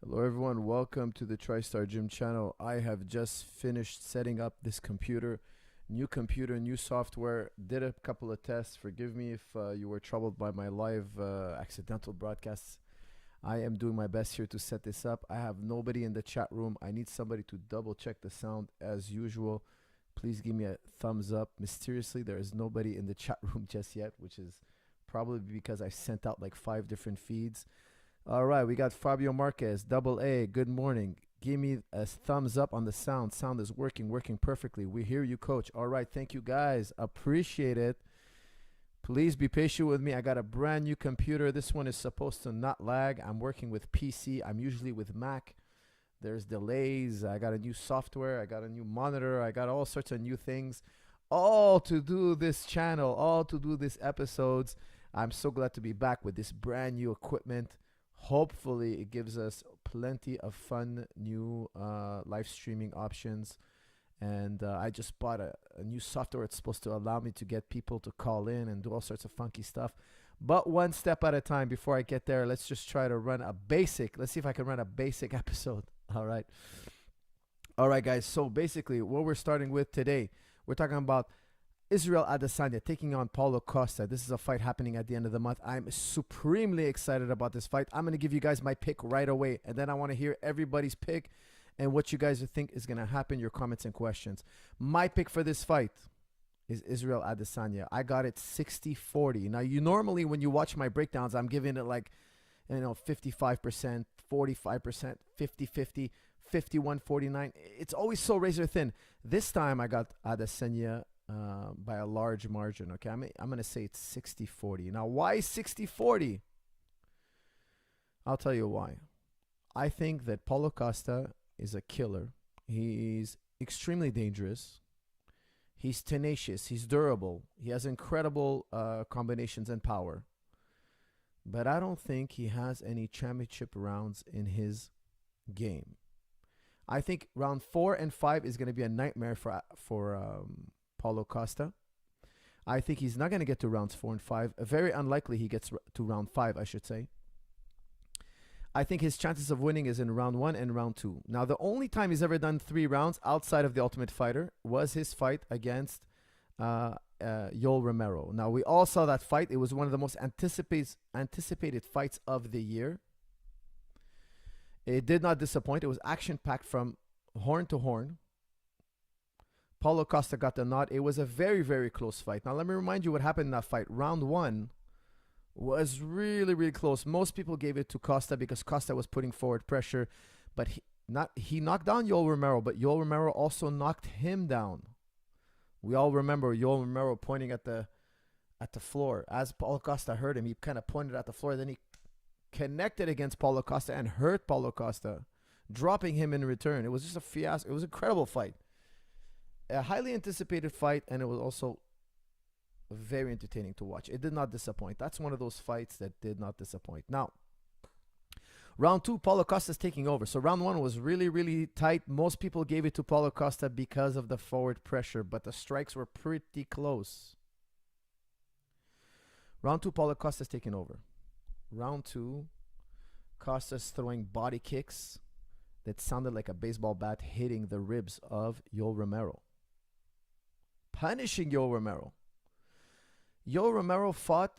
Hello, everyone. Welcome to the Tristar Gym channel. I have just finished setting up this computer, new software. Did a couple of tests. Forgive me if you were troubled by my live accidental broadcasts. I am doing my best here to set this up. I have nobody in the chat room. I need somebody to double check the sound as usual. Please give me a thumbs up. Mysteriously, there is nobody in the chat room just yet, which is probably because I sent out like 5 different feeds. All right, we got Fabio Marquez, double A. Good morning. Give me a thumbs up on the sound. Sound is working perfectly. We hear you, coach. All right, thank you guys. Appreciate it. Please be patient with me. I got a brand new computer. This one is supposed to not lag. I'm working with PC. I'm usually with Mac. There's delays. I got a new software. I got a new monitor. I got all sorts of new things. All to do this channel, all to do these episodes. I'm so glad to be back with this brand new equipment. Hopefully it gives us plenty of fun new live streaming options. And I just bought a new software. It's supposed to allow me to get people to call in and do all sorts of funky stuff. But one step at a time. Before I get there, let's just try to run a basic. Let's see if I can run a basic episode. All right. All right, guys. So basically what we're starting with today, we're talking about Israel Adesanya taking on Paulo Costa. This is a fight happening at the end of the month. I'm supremely excited about this fight. I'm going to give you guys my pick right away, and then I want to hear everybody's pick and what you guys think is going to happen, your comments and questions. My pick for this fight is Israel Adesanya. I got it 60-40. Now, you normally, when you watch my breakdowns, I'm giving it like, 55%, 45%, 50-50, 51-49. It's always so razor thin. This time I got Adesanya by a large margin. Okay, I'm going to say it's 60-40. Now, why 60-40? I'll tell you why. I think that Paulo Costa is a killer. He's extremely dangerous. He's tenacious. He's durable. He has incredible combinations and power. But I don't think he has any championship rounds in his game. I think round 4 and 5 is going to be a nightmare for Paulo Costa. I think he's not going to get to rounds 4 and 5. Very unlikely he gets to round 5, I should say. I think his chances of winning is in round 1 and round 2. Now, the only time he's ever done 3 rounds outside of the Ultimate Fighter was his fight against Yoel Romero. Now, we all saw that fight. It was one of the most anticipated fights of the year. It did not disappoint. It was action-packed from horn to horn. Paulo Costa got the nod. It was a very, very close fight. Now, let me remind you what happened in that fight. Round 1 was really, really close. Most people gave it to Costa because Costa was putting forward pressure. But he knocked down Yoel Romero, but Yoel Romero also knocked him down. We all remember Yoel Romero pointing at the floor. As Paulo Costa hurt him, he kind of pointed at the floor. Then he connected against Paulo Costa and hurt Paulo Costa, dropping him in return. It was just a fiasco. It was an incredible fight. A highly anticipated fight, and it was also very entertaining to watch. It did not disappoint. That's one of those fights that did not disappoint. Now, round 2, Paulo Costa's taking over. So round 1 was really, really tight. Most people gave it to Paulo Costa because of the forward pressure, but the strikes were pretty close. Round 2, Paulo Costa's taking over. Round 2, Costa's throwing body kicks that sounded like a baseball bat hitting the ribs of Yoel Romero. Punishing Yoel Romero. Yoel Romero fought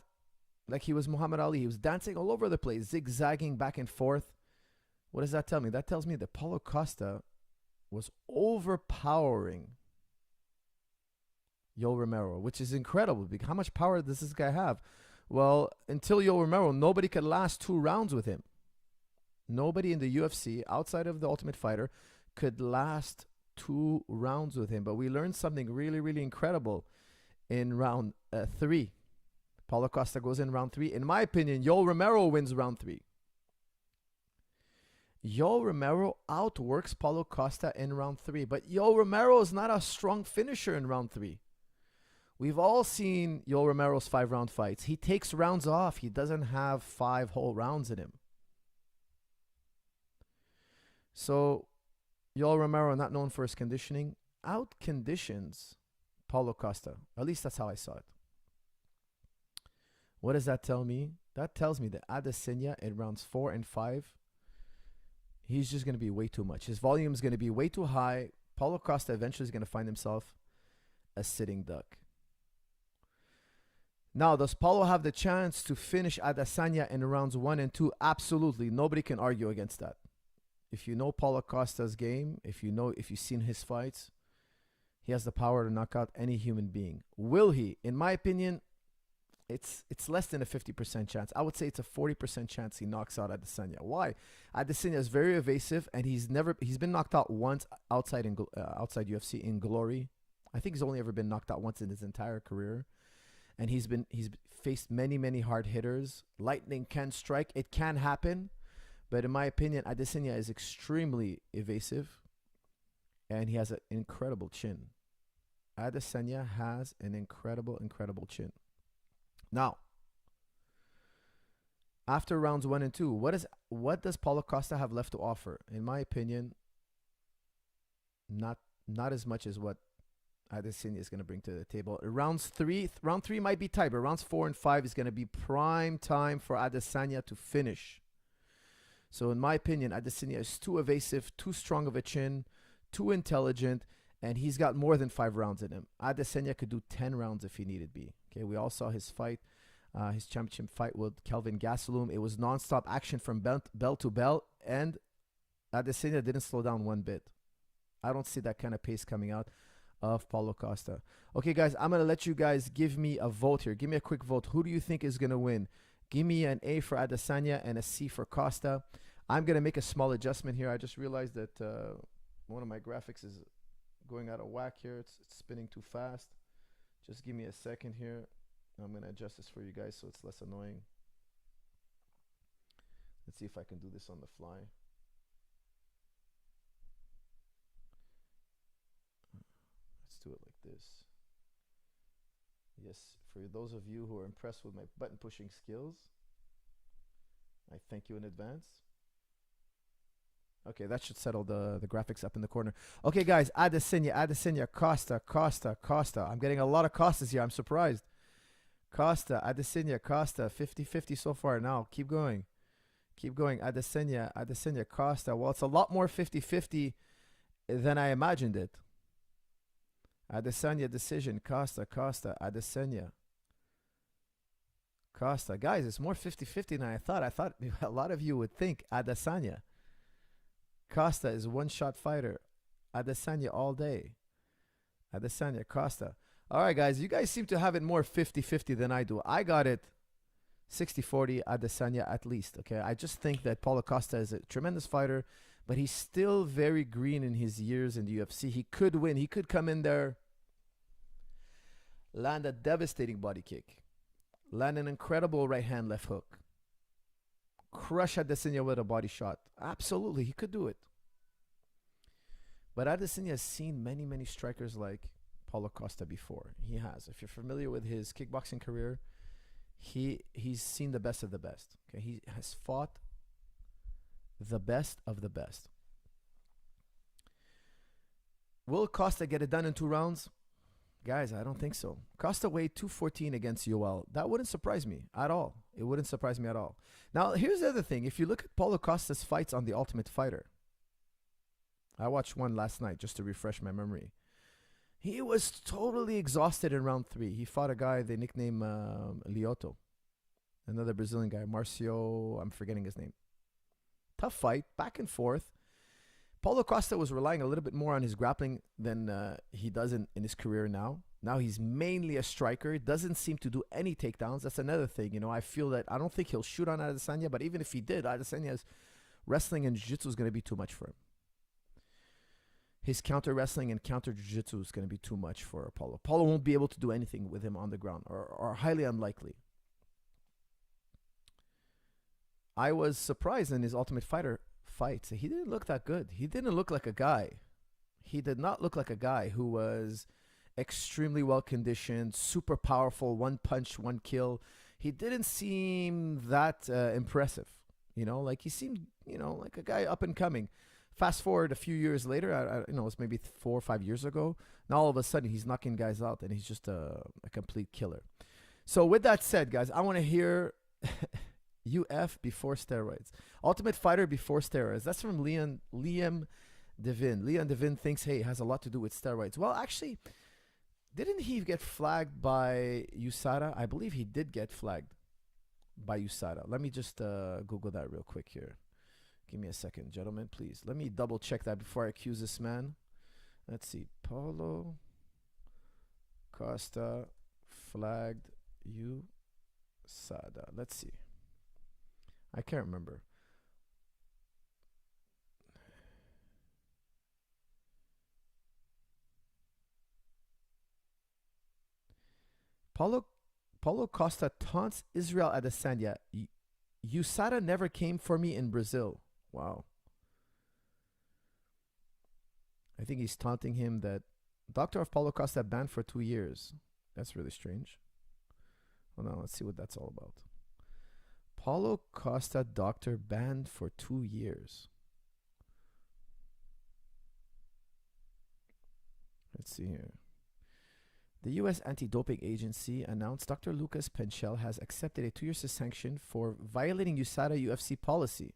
like he was Muhammad Ali. He was dancing all over the place, zigzagging back and forth. What does that tell me? That tells me that Paulo Costa was overpowering Yoel Romero, which is incredible. How much power does this guy have? Well, until Yoel Romero, nobody could last 2 rounds with him. Nobody in the UFC, outside of the Ultimate Fighter, could last 2 rounds with him. But we learned something really, really incredible in round 3. Paulo Costa goes in round 3. In my opinion, Yoel Romero wins round 3. Yoel Romero outworks Paulo Costa in round 3. But Yoel Romero is not a strong finisher in round 3. We've all seen Yoel Romero's 5-round fights. He takes rounds off. He doesn't have 5 whole rounds in him. So, Yoel Romero, not known for his conditioning, out-conditions Paulo Costa. At least that's how I saw it. What does that tell me? That tells me that Adesanya in rounds 4 and 5, He's just going to be way too much. His volume is going to be way too high. Paulo Costa eventually is going to find himself a sitting duck. Now, does Paulo have the chance to finish Adesanya in rounds 1 and 2? Absolutely. Nobody can argue against that. If you know Paulo Costa's game, if you've seen his fights, he has the power to knock out any human being. Will he? In my opinion, it's less than a 50% chance. I would say it's a 40% chance he knocks out Adesanya. Why? Adesanya is very evasive, and he's been knocked out once outside UFC in glory. I think he's only ever been knocked out once in his entire career. And he's faced many hard hitters. Lightning can strike. It can happen. But in my opinion, Adesanya is extremely evasive, and he has an incredible chin. Adesanya has an incredible chin. Now, after rounds 1 and 2, what does Paulo Costa have left to offer? In my opinion, not as much as what Adesanya is going to bring to the table. Round 3 might be tight, but rounds 4 and 5 is going to be prime time for Adesanya to finish. So in my opinion, Adesanya is too evasive, too strong of a chin, too intelligent, and he's got more than 5 rounds in him. Adesanya could do 10 rounds if he needed be. Okay, we all saw his fight, his championship fight with Kelvin Gastelum. It was nonstop action from bell to bell, and Adesanya didn't slow down one bit. I don't see that kind of pace coming out of Paulo Costa. Okay, guys, I'm going to let you guys give me a vote here. Give me a quick vote. Who do you think is going to win? Give me an A for Adesanya and a C for Costa. I'm going to make a small adjustment here. I just realized that one of my graphics is going out of whack here. It's spinning too fast. Just give me a second here. I'm going to adjust this for you guys so it's less annoying. Let's see if I can do this on the fly. Let's do it like this. Yes, for those of you who are impressed with my button pushing skills, I thank you in advance. Okay, that should settle the graphics up in the corner. Okay, guys, Adesanya, Costa. I'm getting a lot of Costas here. I'm surprised. Costa, Adesanya, Costa, 50-50 so far now. Keep going. Adesanya, Costa. Well, it's a lot more 50-50 than I imagined it. Adesanya decision, Costa, Adesanya. Costa. Guys, it's more 50-50 than I thought. I thought a lot of you would think Adesanya. Costa is one-shot fighter. Adesanya all day. Adesanya, Costa. All right, guys, you guys seem to have it more 50-50 than I do. I got it 60-40 Adesanya at least, okay? I just think that Paulo Costa is a tremendous fighter, but he's still very green in his years in the UFC. He could win. He could come in there, land a devastating body kick, land an incredible right hand, left hook, crush Adesanya with a body shot. Absolutely, he could do it. But Adesanya has seen many strikers like Paulo Costa before. He has. If you're familiar with his kickboxing career, he's seen the best of the best. Okay, he has fought the best of the best. Will Costa get it done in 2 rounds? Guys, I don't think so. Costa weighed 214 against Yoel. That wouldn't surprise me at all. It wouldn't surprise me at all. Now, here's the other thing. If you look at Paulo Costa's fights on The Ultimate Fighter, I watched one last night just to refresh my memory. He was totally exhausted in round 3. He fought a guy they nicknamed Lyoto, another Brazilian guy, Marcio, I'm forgetting his name. Tough fight, back and forth. Paulo Costa was relying a little bit more on his grappling than he does in his career now. Now he's mainly a striker. Doesn't seem to do any takedowns. That's another thing. You know, I feel that I don't think he'll shoot on Adesanya, but even if he did, Adesanya's wrestling and jiu-jitsu is going to be too much for him. His counter wrestling and counter jiu-jitsu is going to be too much for Paulo. Paulo won't be able to do anything with him on the ground, or highly unlikely. I was surprised in his Ultimate Fighter fights. He didn't look that good. He didn't look like a guy. He did not look like a guy who was extremely well conditioned, super powerful, one punch, one kill. He didn't seem that impressive. You know, like he seemed, you know, like a guy up and coming. Fast forward a few years later, you know, it's maybe 4 or 5 years ago. Now all of a sudden he's knocking guys out and he's just a complete killer. So with that said, guys, I want to hear UF before steroids. Ultimate Fighter before steroids. That's from Liam Devin. Liam Devin thinks, hey, it has a lot to do with steroids. Well, actually, didn't he get flagged by USADA? I believe he did get flagged by USADA. Let me just Google that real quick here. Give me a second, gentlemen, please. Let me double check that before I accuse this man. Let's see. Paulo Costa flagged USADA. Let's see. I can't remember. Paulo Costa taunts Israel Adesanya. USADA never came for me in Brazil. Wow. I think he's taunting him that doctor of Paulo Costa banned for 2 years. That's really strange. Hold on, let's see what that's all about. Paulo Costa doctor banned for 2 years. Let's see here. The U.S. Anti-Doping Agency announced Dr. Lucas Penchel has accepted a 2-year sanction for violating USADA UFC policy.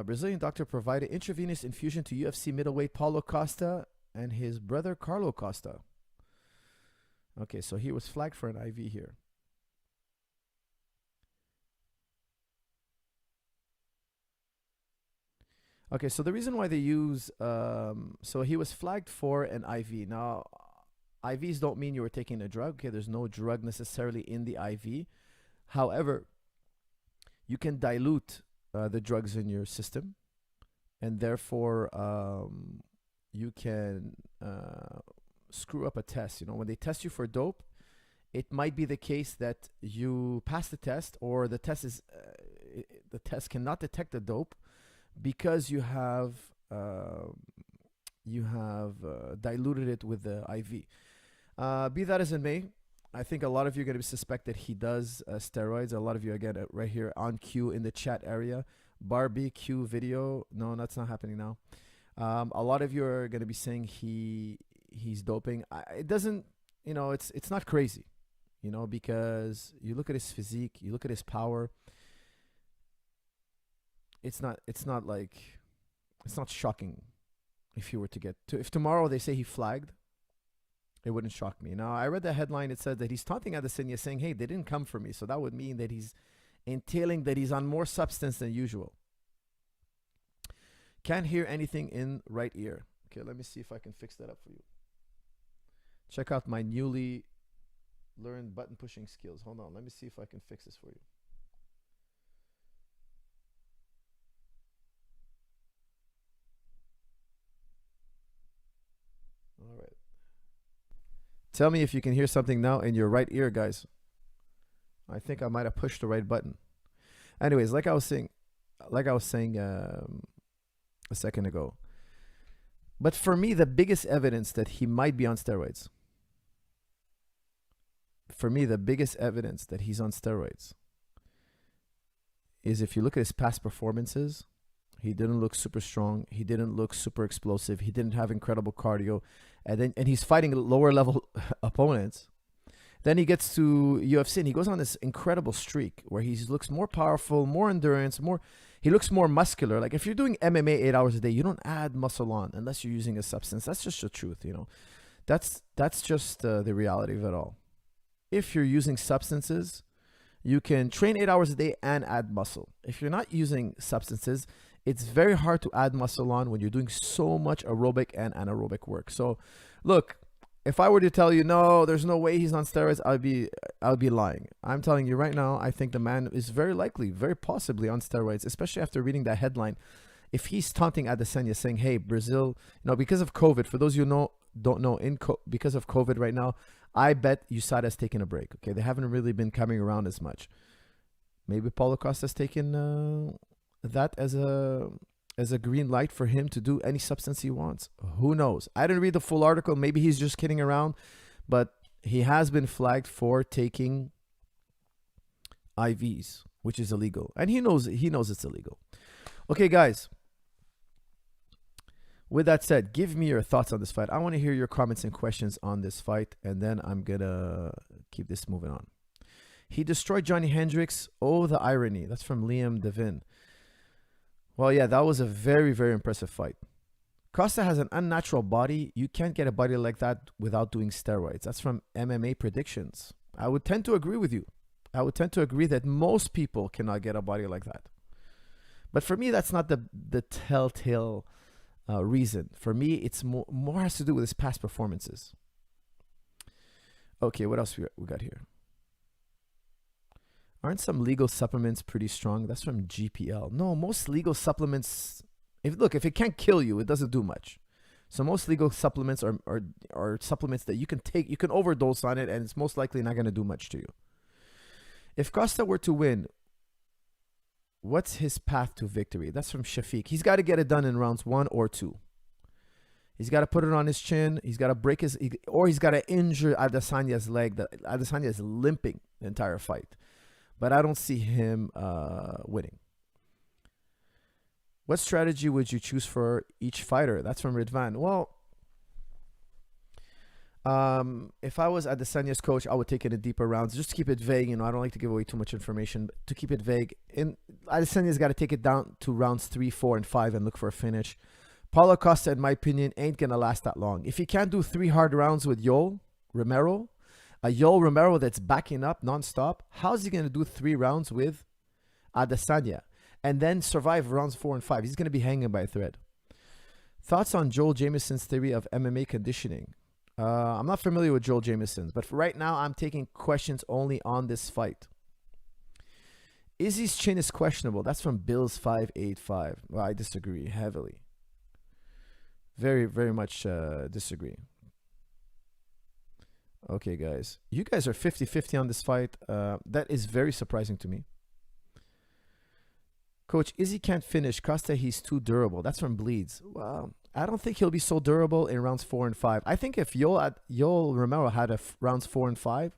Brazilian doctor provided intravenous infusion to UFC middleweight Paulo Costa and his brother Carlo Costa. Okay, so he was flagged for an IV here. Okay, so the reason why they use, so he was flagged for an IV. Now, IVs don't mean you were taking a drug. Okay, there's no drug necessarily in the IV. However, you can dilute the drugs in your system, and therefore you can screw up a test. You know, when they test you for dope, it might be the case that you pass the test, or the test is the test cannot detect the dope because you have diluted it with the IV. Be that as it may, I think a lot of you are going to suspect that he does steroids. A lot of you, again, right here on cue in the chat area. Barbecue video. No, that's not happening now. A lot of you are going to be saying he's doping. It doesn't, you know, it's not crazy, you know, because you look at his physique, you look at his power. It's not shocking if you were to get to, if tomorrow they say he flagged, it wouldn't shock me. Now, I read the headline. It said that he's taunting Adesanya, saying, hey, they didn't come for me. So that would mean that he's entailing that he's on more substance than usual. Can't hear anything in right ear. Okay, let me see if I can fix that up for you. Check out my newly learned button pushing skills. Hold on. Let me see if I can fix this for you. All right. Tell me if you can hear something now in your right ear, guys. I think I might have pushed the right button. Anyways, like I was saying a second ago. But for me, the biggest evidence that he might be on steroids. For me, the biggest evidence that he's on steroids is if you look at his past performances. He didn't look super strong. He didn't look super explosive. He didn't have incredible cardio. And he's fighting lower level opponents. Then he gets to UFC and he goes on this incredible streak where he looks more powerful, more endurance, he looks more muscular. Like if you're doing MMA 8 hours a day, you don't add muscle on unless you're using a substance. That's just the truth, you know. That's just the reality of it all. If you're using substances, you can train 8 hours a day and add muscle. If you're not using substances, it's very hard to add muscle on when you're doing so much aerobic and anaerobic work. So, look, if I were to tell you, no, there's no way he's on steroids, I'll be lying. I'm telling you right now, I think the man is very likely, very possibly on steroids, especially after reading that headline. If he's taunting Adesanya, saying, hey, Brazil, you know, because of COVID, for those you don't know, because of COVID right now, I bet USADA's taking a break. Okay, they haven't really been coming around as much. Maybe Paulo Costa's taken that as a green light for him to do any substance he wants. Who knows? I didn't read the full article. Maybe he's just kidding around, but he has been flagged for taking IVs, which is illegal, and he knows it's illegal. Okay, guys. With that said, give me your thoughts on this fight. I want to hear your comments and questions on this fight, and then I'm gonna keep this moving on. He destroyed Johnny Hendricks. Oh, the irony. That's from Liam Devin. Well, yeah, that was a very, very impressive fight. Costa has an unnatural body. You can't get a body like that without doing steroids. That's from MMA predictions. I would tend to agree with you. I would tend to agree that most people cannot get a body like that. But for me, that's not the telltale reason. For me, it's more has to do with his past performances. Okay, what else we got here? Aren't some legal supplements pretty strong? That's from GPL. No, most legal supplements, if it can't kill you, it doesn't do much. So most legal supplements are supplements that you can take, you can overdose on it, and it's most likely not going to do much to you. If Costa were to win, what's his path to victory? That's from Shafiq. He's got to get it done in rounds 1 or 2. He's got to put it on his chin. He's got to break he's got to injure Adesanya's leg. Adesanya is limping the entire fight. But I don't see him winning. What strategy would you choose for each fighter? That's from Ridvan. Well, if I was Adesanya's coach, I would take it in deeper rounds. Just to keep it vague. I don't like to give away too much information. But to keep it vague, Adesanya's got to take it down to rounds 3, 4, and 5 and look for a finish. Paulo Costa, in my opinion, ain't going to last that long. If he can't do 3 hard rounds with Yoel Romero, a Yoel Romero that's backing up nonstop, how's he going to do 3 rounds with Adesanya and then survive rounds 4 and 5? He's going to be hanging by a thread. Thoughts on Joel Jamieson's theory of MMA conditioning? I'm not familiar with Joel Jamieson, but for right now, I'm taking questions only on this fight. Izzy's chin is questionable. That's from Bills585. Well, I disagree heavily. Very, very much disagree. Okay, guys. You guys are 50-50 on this fight. That is very surprising to me. Coach, Izzy can't finish. Costa, he's too durable. That's from Bleeds. Well, I don't think he'll be so durable in rounds 4 and 5. I think if Yoel Romero had rounds 4 and 5,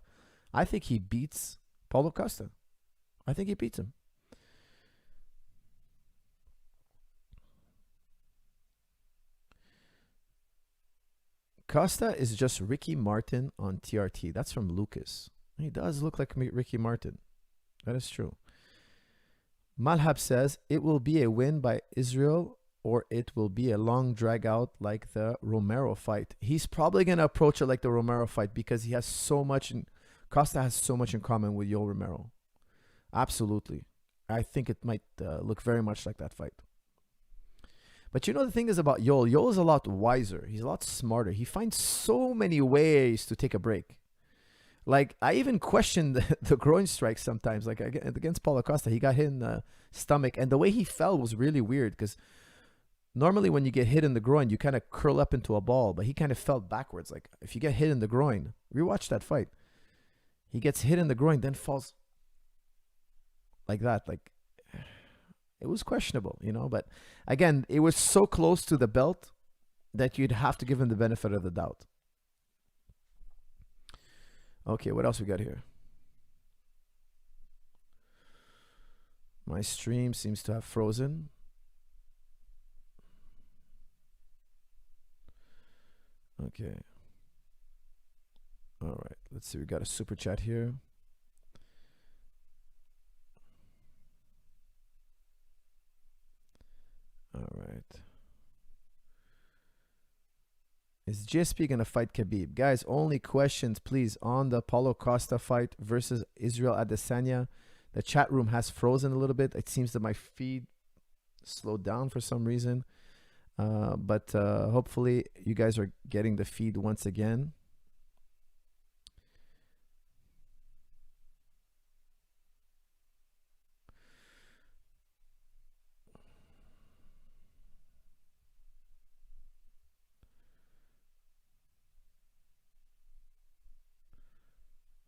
I think he beats Paulo Costa. I think he beats him. Costa is just Ricky Martin on TRT. That's from Lucas. He does look like Ricky Martin. That is true. Malhab says, it will be a win by Israel or it will be a long drag out like the Romero fight. He's probably going to approach it like the Romero fight because he has so much, Costa has so much in common with Yoel Romero. Absolutely. I think it might look very much like that fight. But the thing is about Yoel. Yoel is a lot wiser. He's a lot smarter. He finds so many ways to take a break. Like, I even question the groin strikes sometimes. Like, against Paulo Costa, he got hit in the stomach. And the way he fell was really weird because normally when you get hit in the groin, you kind of curl up into a ball. But he kind of fell backwards. Like, if you get hit in the groin, rewatch that fight. He gets hit in the groin, then falls like that. Like, it was questionable, But again, it was so close to the belt that you'd have to give him the benefit of the doubt. Okay, what else we got here? My stream seems to have frozen. Okay. All right, let's see. We got a super chat here. All right. Is GSP going to fight Khabib? Guys, only questions, please, on the Paulo Costa fight versus Israel Adesanya. The chat room has frozen a little bit. It seems that my feed slowed down for some reason. But hopefully you guys are getting the feed once again.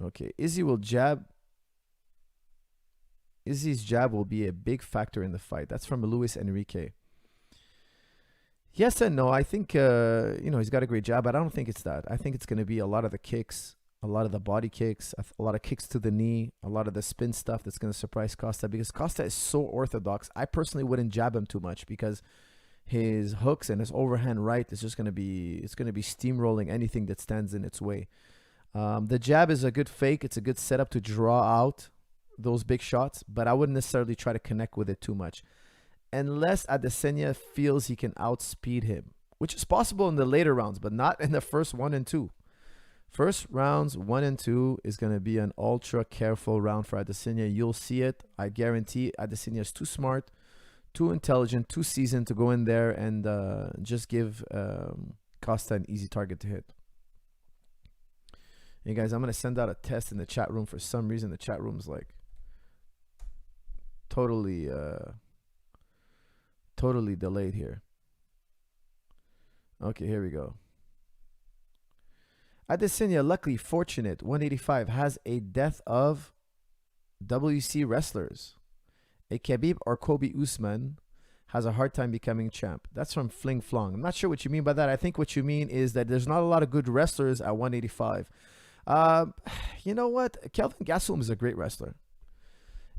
Okay, Izzy will jab. Izzy's jab will be a big factor in the fight. That's from Luis Enrique. Yes and no. I think, he's got a great jab, but I don't think it's that. I think it's going to be a lot of the kicks, a lot of the body kicks, a lot of kicks to the knee, a lot of the spin stuff that's going to surprise Costa because Costa is so orthodox. I personally wouldn't jab him too much because his hooks and his overhand right is just going to be, it's going to be steamrolling anything that stands in its way. The jab is a good fake. It's a good setup to draw out those big shots, but I wouldn't necessarily try to connect with it too much. Unless Adesanya feels he can outspeed him, which is possible in the later rounds, but not in the first 1 and 2. First rounds 1 and 2 is going to be an ultra careful round for Adesanya. You'll see it. I guarantee Adesanya is too smart, too intelligent, too seasoned to go in there and just give Costa an easy target to hit. Hey guys, I'm going to send out a test in the chat room. For some reason, the chat room's like totally delayed here. Okay, here we go. Adesanya, luckily fortunate, 185, has a death of WC wrestlers. A Khabib or Kobe Usman has a hard time becoming champ. That's from Fling Flong. I'm not sure what you mean by that. I think what you mean is that there's not a lot of good wrestlers at 185. You know what? Kelvin Gastelum is a great wrestler.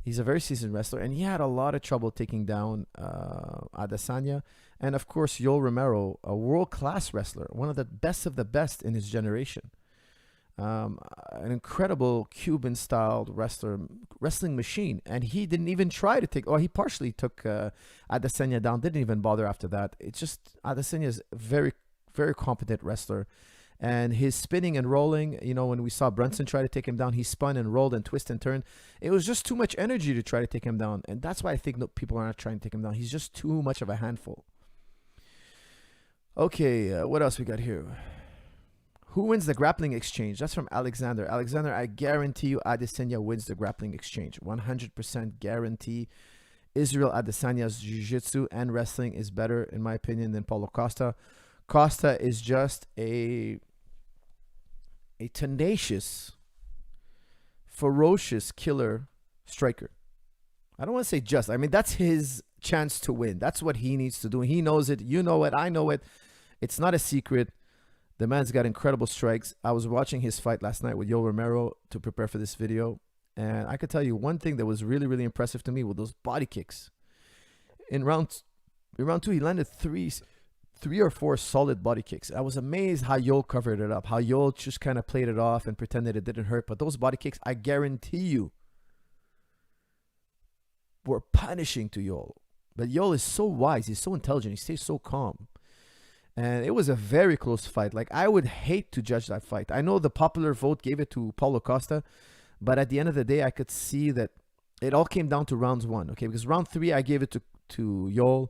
He's a very seasoned wrestler, and he had a lot of trouble taking down Adesanya. And, of course, Yoel Romero, a world-class wrestler, one of the best in his generation. An incredible Cuban-styled wrestling machine. And he didn't even try to take, or he partially took Adesanya down, didn't even bother after that. It's just Adesanya is a very, very competent wrestler. And his spinning and rolling, you know, when we saw Brunson try to take him down, he spun and rolled and twisted and turned. It was just too much energy to try to take him down. And that's why I think people are not trying to take him down. He's just too much of a handful. Okay, what else we got here? Who wins the grappling exchange? That's from Alexander. Alexander, I guarantee you Adesanya wins the grappling exchange. 100% guarantee. Israel Adesanya's jiu-jitsu and wrestling is better, in my opinion, than Paulo Costa. Costa is just a tenacious, ferocious killer striker. I don't want to say just. I mean, that's his chance to win. That's what he needs to do. He knows it. You know it. I know it. It's not a secret. The man's got incredible strikes. I was watching his fight last night with Yoel Romero to prepare for this video. And I could tell you one thing that was really, really impressive to me with those body kicks. In round 2, he landed three or four solid body kicks. I was amazed how Yoel covered it up, how Yoel just kind of played it off and pretended it didn't hurt. But those body kicks, I guarantee you, were punishing to Yoel. But Yoel is so wise. He's so intelligent. He stays so calm. And it was a very close fight. Like, I would hate to judge that fight. I know the popular vote gave it to Paulo Costa. But at the end of the day, I could see that it all came down to rounds 1. Okay, because round 3, I gave it to Yoel.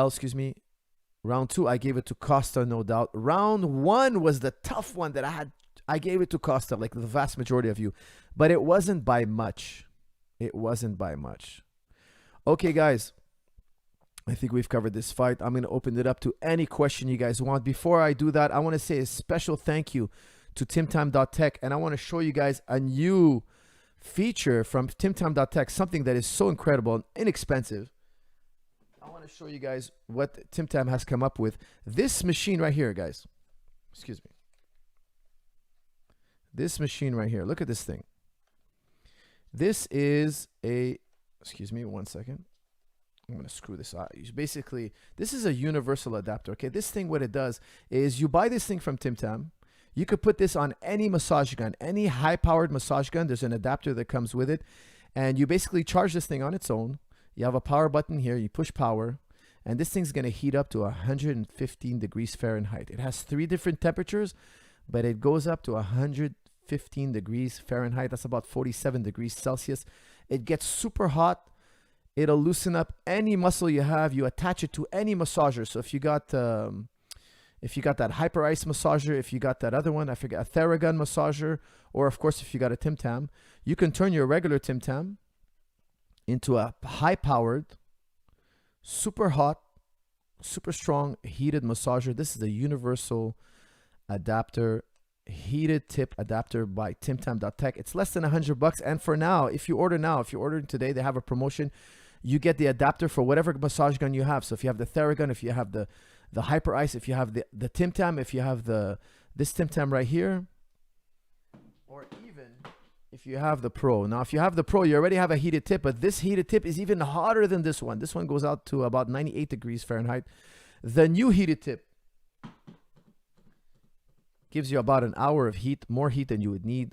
Excuse me. Round 2, I gave it to Costa, no doubt. Round 1 was the tough one that I gave it to Costa, like the vast majority of you. But it wasn't by much. It wasn't by much. Okay, guys. I think we've covered this fight. I'm going to open it up to any question you guys want. Before I do that, I want to say a special thank you to TimTam.tech. And I want to show you guys a new feature from TimTam.tech, something that is so incredible and inexpensive. I want to show you guys what TimTam has come up with. This machine right here, guys. Excuse me. This machine right here. Look at this thing. This is a... Excuse me, 1 second. I'm going to screw this out. Basically, this is a universal adapter. Okay, this thing, what it does is you buy this thing from TimTam. You could put this on any massage gun, any high-powered massage gun. There's an adapter that comes with it. And you basically charge this thing on its own. You have a power button here. You push power. And this thing's going to heat up to 115 degrees Fahrenheit. It has 3 different temperatures, but it goes up to 115 degrees Fahrenheit. That's about 47 degrees Celsius. It gets super hot. It'll loosen up any muscle you have. You attach it to any massager. So if you got that Hyper Ice massager, if you got that other one, I forget, a Theragun massager, or of course if you got a TimTam, you can turn your regular TimTam into a high-powered, super hot, super strong heated massager. This is a universal adapter, heated tip adapter by TimTam.tech. It's less than $100, and for now, if you order today, they have a promotion. You get the adapter for whatever massage gun you have. So if you have the Theragun, if you have the Hyper Ice, if you have the TimTam, if you have this TimTam right here, or even if you have the Pro. Now, if you have the Pro, you already have a heated tip, but this heated tip is even hotter than this one. This one goes out to about 98 degrees Fahrenheit. The new heated tip Gives you about an hour of heat, more heat than you would need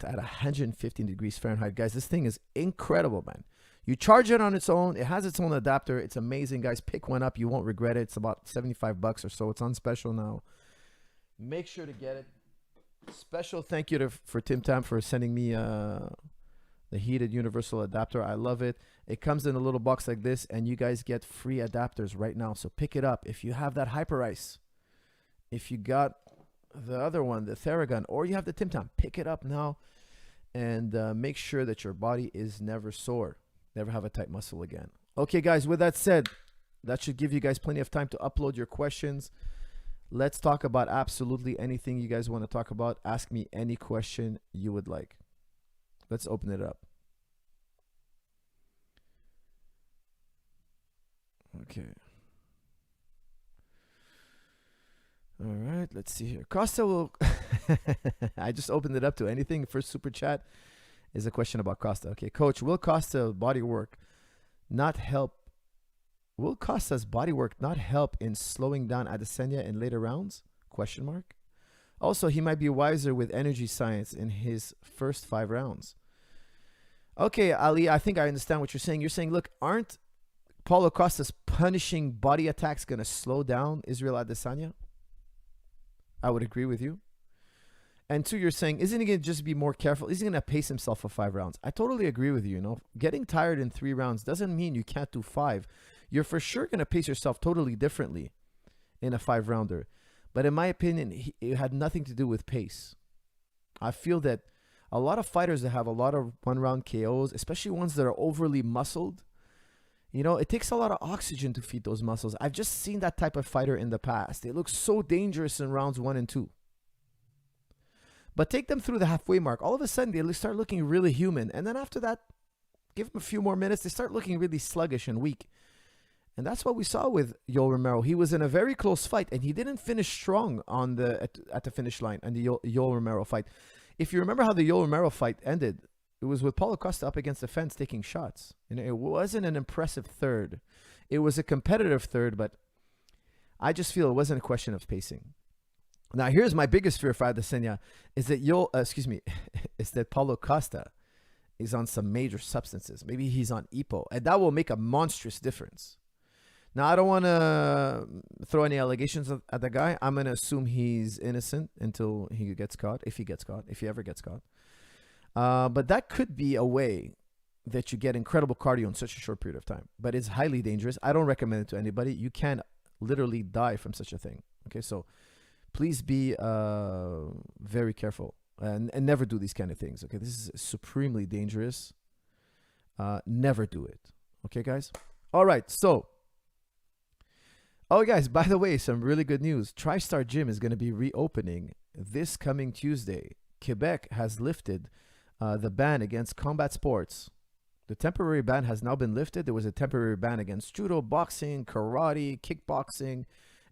at 115 degrees Fahrenheit. Guys, this thing is incredible, man. You charge it on its own. It has its own adapter. It's amazing, guys. Pick one up. You won't regret it. It's about 75 bucks or so. It's on special now. Make sure to get it. Special thank you for TimTam for sending me the heated universal adapter. I love it. It comes in a little box like this, and you guys get free adapters right now. So pick it up. If you have that Hyper Ice, if you got the other one, the Theragun, or you have the TimTam, pick it up now and make sure that your body is never sore. Never have a tight muscle again. Okay, guys, with that said, that should give you guys plenty of time to upload your questions. Let's talk about absolutely anything you guys want to talk about. Ask me any question you would like. Let's open it up. Okay. All right, let's see here. Costa will... I just opened it up to anything. First super chat is a question about Costa. Okay, Coach, will Costa's body work not help? Will Costa's body work not help in slowing down Adesanya in later rounds? Question mark. Also, he might be wiser with energy science in his first 5 rounds. Okay, Ali, I think I understand what you're saying. You're saying, look, aren't Paulo Costa's punishing body attacks going to slow down Israel Adesanya? I would agree with you. And 2, you're saying, isn't he going to just be more careful? Is he going to pace himself for 5 rounds? I totally agree with you. You know, getting tired in 3 rounds doesn't mean you can't do 5. You're for sure going to pace yourself totally differently in a 5-rounder. But in my opinion, it had nothing to do with pace. I feel that a lot of fighters that have a lot of 1-round KOs, especially ones that are overly muscled, you know, it takes a lot of oxygen to feed those muscles. I've just seen that type of fighter in the past. They look so dangerous in rounds 1 and 2. But take them through the halfway mark. All of a sudden, they start looking really human. And then after that, give them a few more minutes, they start looking really sluggish and weak. And that's what we saw with Yoel Romero. He was in a very close fight, and he didn't finish strong on at the finish line on the Yoel Romero fight. If you remember how the Yoel Romero fight ended, it was with Paulo Costa up against the fence taking shots. And it wasn't an impressive third. It was a competitive third, but I just feel it wasn't a question of pacing. Now, here's my biggest fear for Adesanya is that is that Paulo Costa is on some major substances. Maybe he's on EPO, and that will make a monstrous difference. Now, I don't want to throw any allegations at the guy. I'm going to assume he's innocent until he gets caught, if he ever gets caught. But that could be a way that you get incredible cardio in such a short period of time. But it's highly dangerous. I don't recommend it to anybody. You can literally die from such a thing. Okay, so please be very careful and never do these kind of things. Okay, this is supremely dangerous. Never do it. Okay, guys? All right, so... Oh, guys, by the way, some really good news. Tristar Gym is going to be reopening this coming Tuesday. Quebec has lifted the ban against combat sports. The temporary ban has now been lifted. There was a temporary ban against judo, boxing, karate, kickboxing,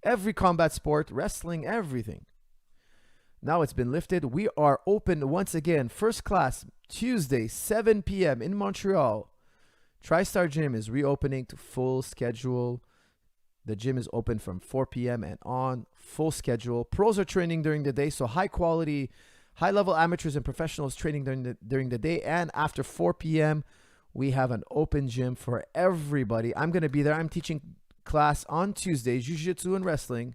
every combat sport, wrestling, everything. Now it's been lifted. We are open once again. First class, Tuesday, 7 p.m. in Montreal. Tristar Gym is reopening to full schedule. The gym is open from 4 p.m. and on, full schedule. Pros are training during the day, so high quality, high-level amateurs and professionals training during the day. And after 4 p.m., we have an open gym for everybody. I'm going to be there. I'm teaching class on Tuesday, Jiu-Jitsu and wrestling.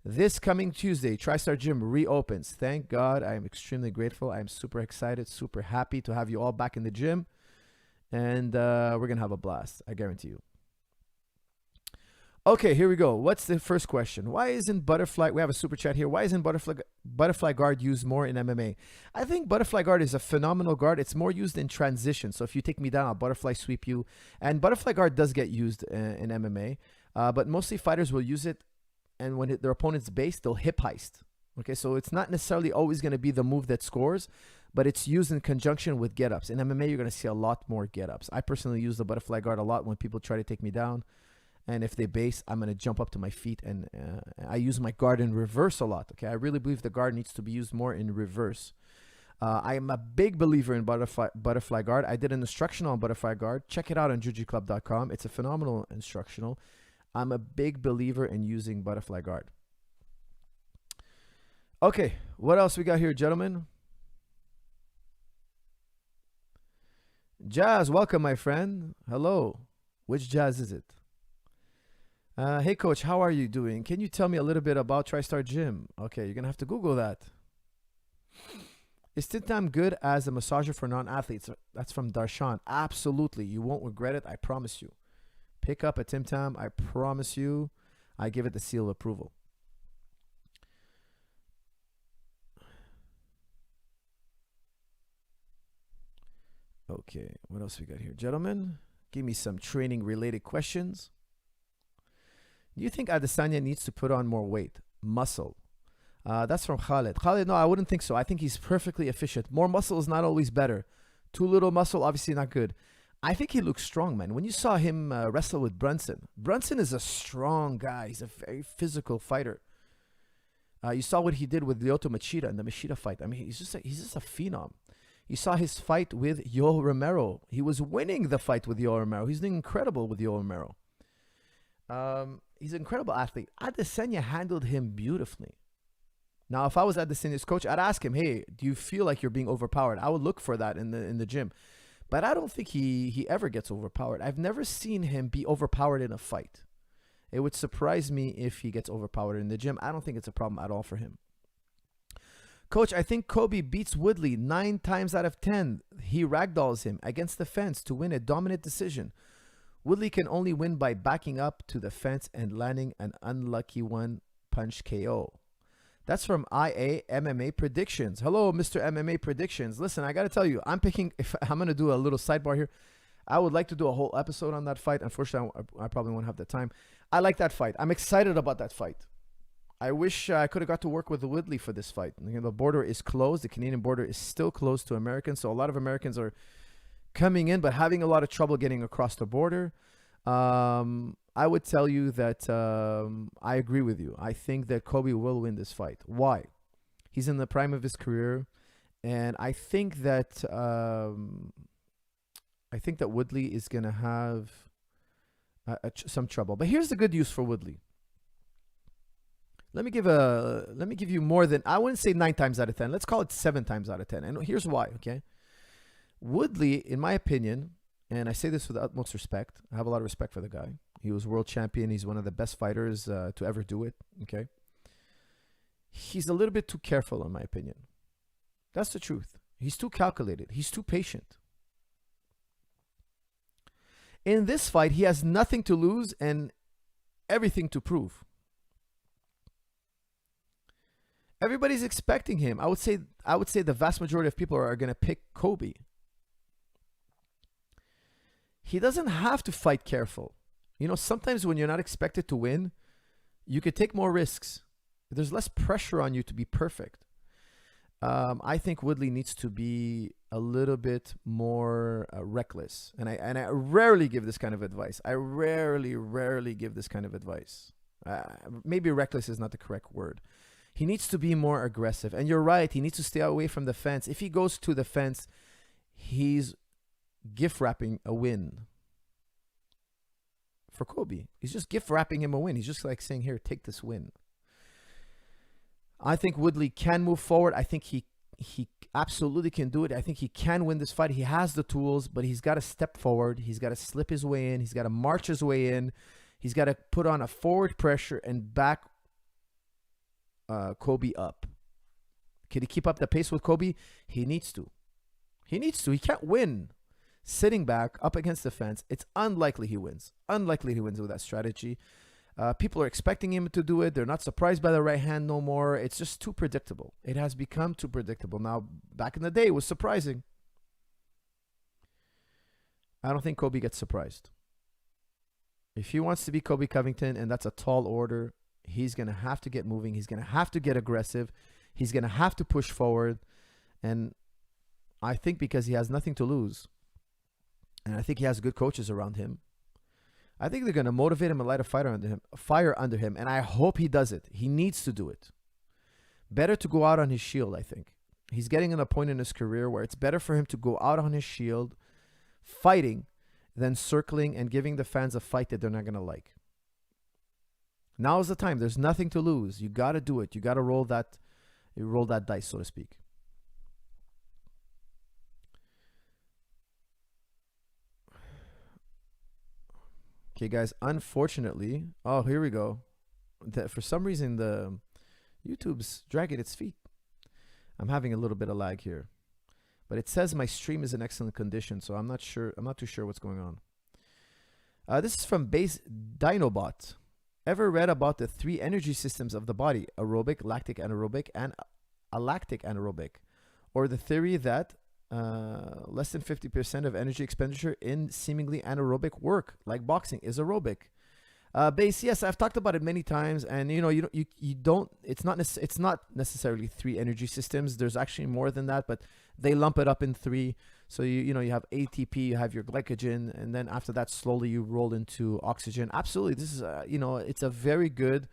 This coming Tuesday, Tristar Gym reopens. Thank God. I am extremely grateful. I'm super excited, super happy to have you all back in the gym. And we're going to have a blast. I guarantee you. Okay, here we go. What's the first question? Why isn't butterfly... We have a super chat here. Why isn't butterfly guard used more in MMA? I think butterfly guard is a phenomenal guard. It's more used in transition. So if you take me down, I'll butterfly sweep you. And butterfly guard does get used in MMA. But mostly fighters will use it. And when their opponent's base, they'll hip heist. Okay, so it's not necessarily always going to be the move that scores. But it's used in conjunction with get-ups. In MMA, you're going to see a lot more get-ups. I personally use the butterfly guard a lot when people try to take me down. And if they base, I'm going to jump up to my feet. And I use my guard in reverse a lot. Okay, I really believe the guard needs to be used more in reverse. I am a big believer in butterfly guard. I did an instructional on butterfly guard. Check it out on jujiclub.com. It's a phenomenal instructional. I'm a big believer in using butterfly guard. Okay, what else we got here, gentlemen? Jazz, welcome, my friend. Hello. Which Jazz is it? Hey, coach, how are you doing? Can you tell me a little bit about TriStar Gym? Okay, you're going to have to Google that. Is TimTam good as a massager for non-athletes? That's from Darshan. Absolutely. You won't regret it. I promise you. Pick up a TimTam. I promise you. I give it the seal of approval. Okay, what else we got here? Gentlemen, give me some training-related questions. Do you think Adesanya needs to put on more weight? Muscle. That's from Khaled. Khaled, no, I wouldn't think so. I think he's perfectly efficient. More muscle is not always better. Too little muscle, obviously not good. I think he looks strong, man. When you saw him wrestle with Brunson, Brunson is a strong guy. He's a very physical fighter. You saw what he did with Lyoto Machida in the Machida fight. I mean, he's just a phenom. You saw his fight with Yoel Romero. He was winning the fight with Yoel Romero. He's doing incredible with Yoel Romero. He's an incredible athlete. Adesanya handled him beautifully. Now, if I was Adesanya's coach, I'd ask him, hey, do you feel like you're being overpowered? I would look for that in the gym. But I don't think he ever gets overpowered. I've never seen him be overpowered in a fight. It would surprise me if he gets overpowered in the gym. I don't think it's a problem at all for him. Coach, I think Kobe beats Woodley 9 times out of 10. He ragdolls him against the fence to win a dominant decision. Woodley can only win by backing up to the fence and landing an unlucky one-punch KO. That's from IA MMA Predictions. Hello, Mr. MMA Predictions. Listen, I got to tell you, I'm going to do a little sidebar here. I would like to do a whole episode on that fight. Unfortunately, I probably won't have the time. I like that fight. I'm excited about that fight. I wish I could have got to work with Woodley for this fight. You know, the border is closed. The Canadian border is still closed to Americans. So a lot of Americans are coming in, but having a lot of trouble getting across the border. I would tell you that I agree with you. I think that Kobe will win this fight. Why? He's in the prime of his career. And I think that Woodley is going to have some trouble. But here's the good news for Woodley. Let me give you more than, I wouldn't say 9 times out of 10. Let's call it 7 times out of 10. And here's why, okay? Woodley, in my opinion, and I say this with the utmost respect. I have a lot of respect for the guy. He was world champion. He's one of the best fighters to ever do it, okay? He's a little bit too careful, in my opinion. That's the truth. He's too calculated. He's too patient. In this fight, he has nothing to lose and everything to prove. Everybody's expecting him. I would say the vast majority of people are going to pick Kobe. He doesn't have to fight careful. You know, sometimes when you're not expected to win, you could take more risks. There's less pressure on you to be perfect. I think Woodley needs to be a little bit more reckless. And I rarely give this kind of advice. I rarely give this kind of advice. Maybe reckless is not the correct word. He needs to be more aggressive. And you're right, he needs to stay away from the fence. If he goes to the fence, he's gift wrapping a win for Kobe. He's just gift wrapping him a win. He's just like saying, here, take this win. I think Woodley can move forward. I think he absolutely can do it. I think he can win this fight. He has the tools, but he's got to step forward. He's got to slip his way in. He's got to march his way in. He's got to put on a forward pressure and back Kobe up. Can he keep up the pace with Kobe? He needs to. He needs to. He can't win sitting back up against the fence. It's unlikely he wins. Unlikely he wins with that strategy. People are expecting him to do it. They're not surprised by the right hand no more. It's just too predictable. It has become too predictable. Now, back in the day, it was surprising. I don't think Kobe gets surprised. If he wants to be Kobe Covington, and that's a tall order, he's going to have to get moving. He's going to have to get aggressive. He's going to have to push forward. And I think because he has nothing to lose, and I think he has good coaches around him, I think they're going to motivate him and light a fire under him. And I hope he does it. He needs to do it. Better to go out on his shield, I think. He's getting in a point in his career where it's better for him to go out on his shield fighting than circling and giving the fans a fight that they're not going to like. Now is the time. There's nothing to lose. You got to do it. You got to roll that You roll that dice, so to speak. Okay, guys, unfortunately, oh, here we go. For some reason, the YouTube's dragging its feet. I'm having a little bit of lag here. But it says my stream is in excellent condition, so I'm not too sure what's going on. This is from Base Dinobot. Ever read about the 3 energy systems of the body? Aerobic, lactic anaerobic, and alactic anaerobic. Or the theory that less than 50% of energy expenditure in seemingly anaerobic work, like boxing, is aerobic. Base, yes, I've talked about it many times, and it's not necessarily 3 energy systems. There's actually more than that, but they lump it up in 3. So you have ATP, you have your glycogen, and then after that, slowly you roll into oxygen. Absolutely, this is it's a very good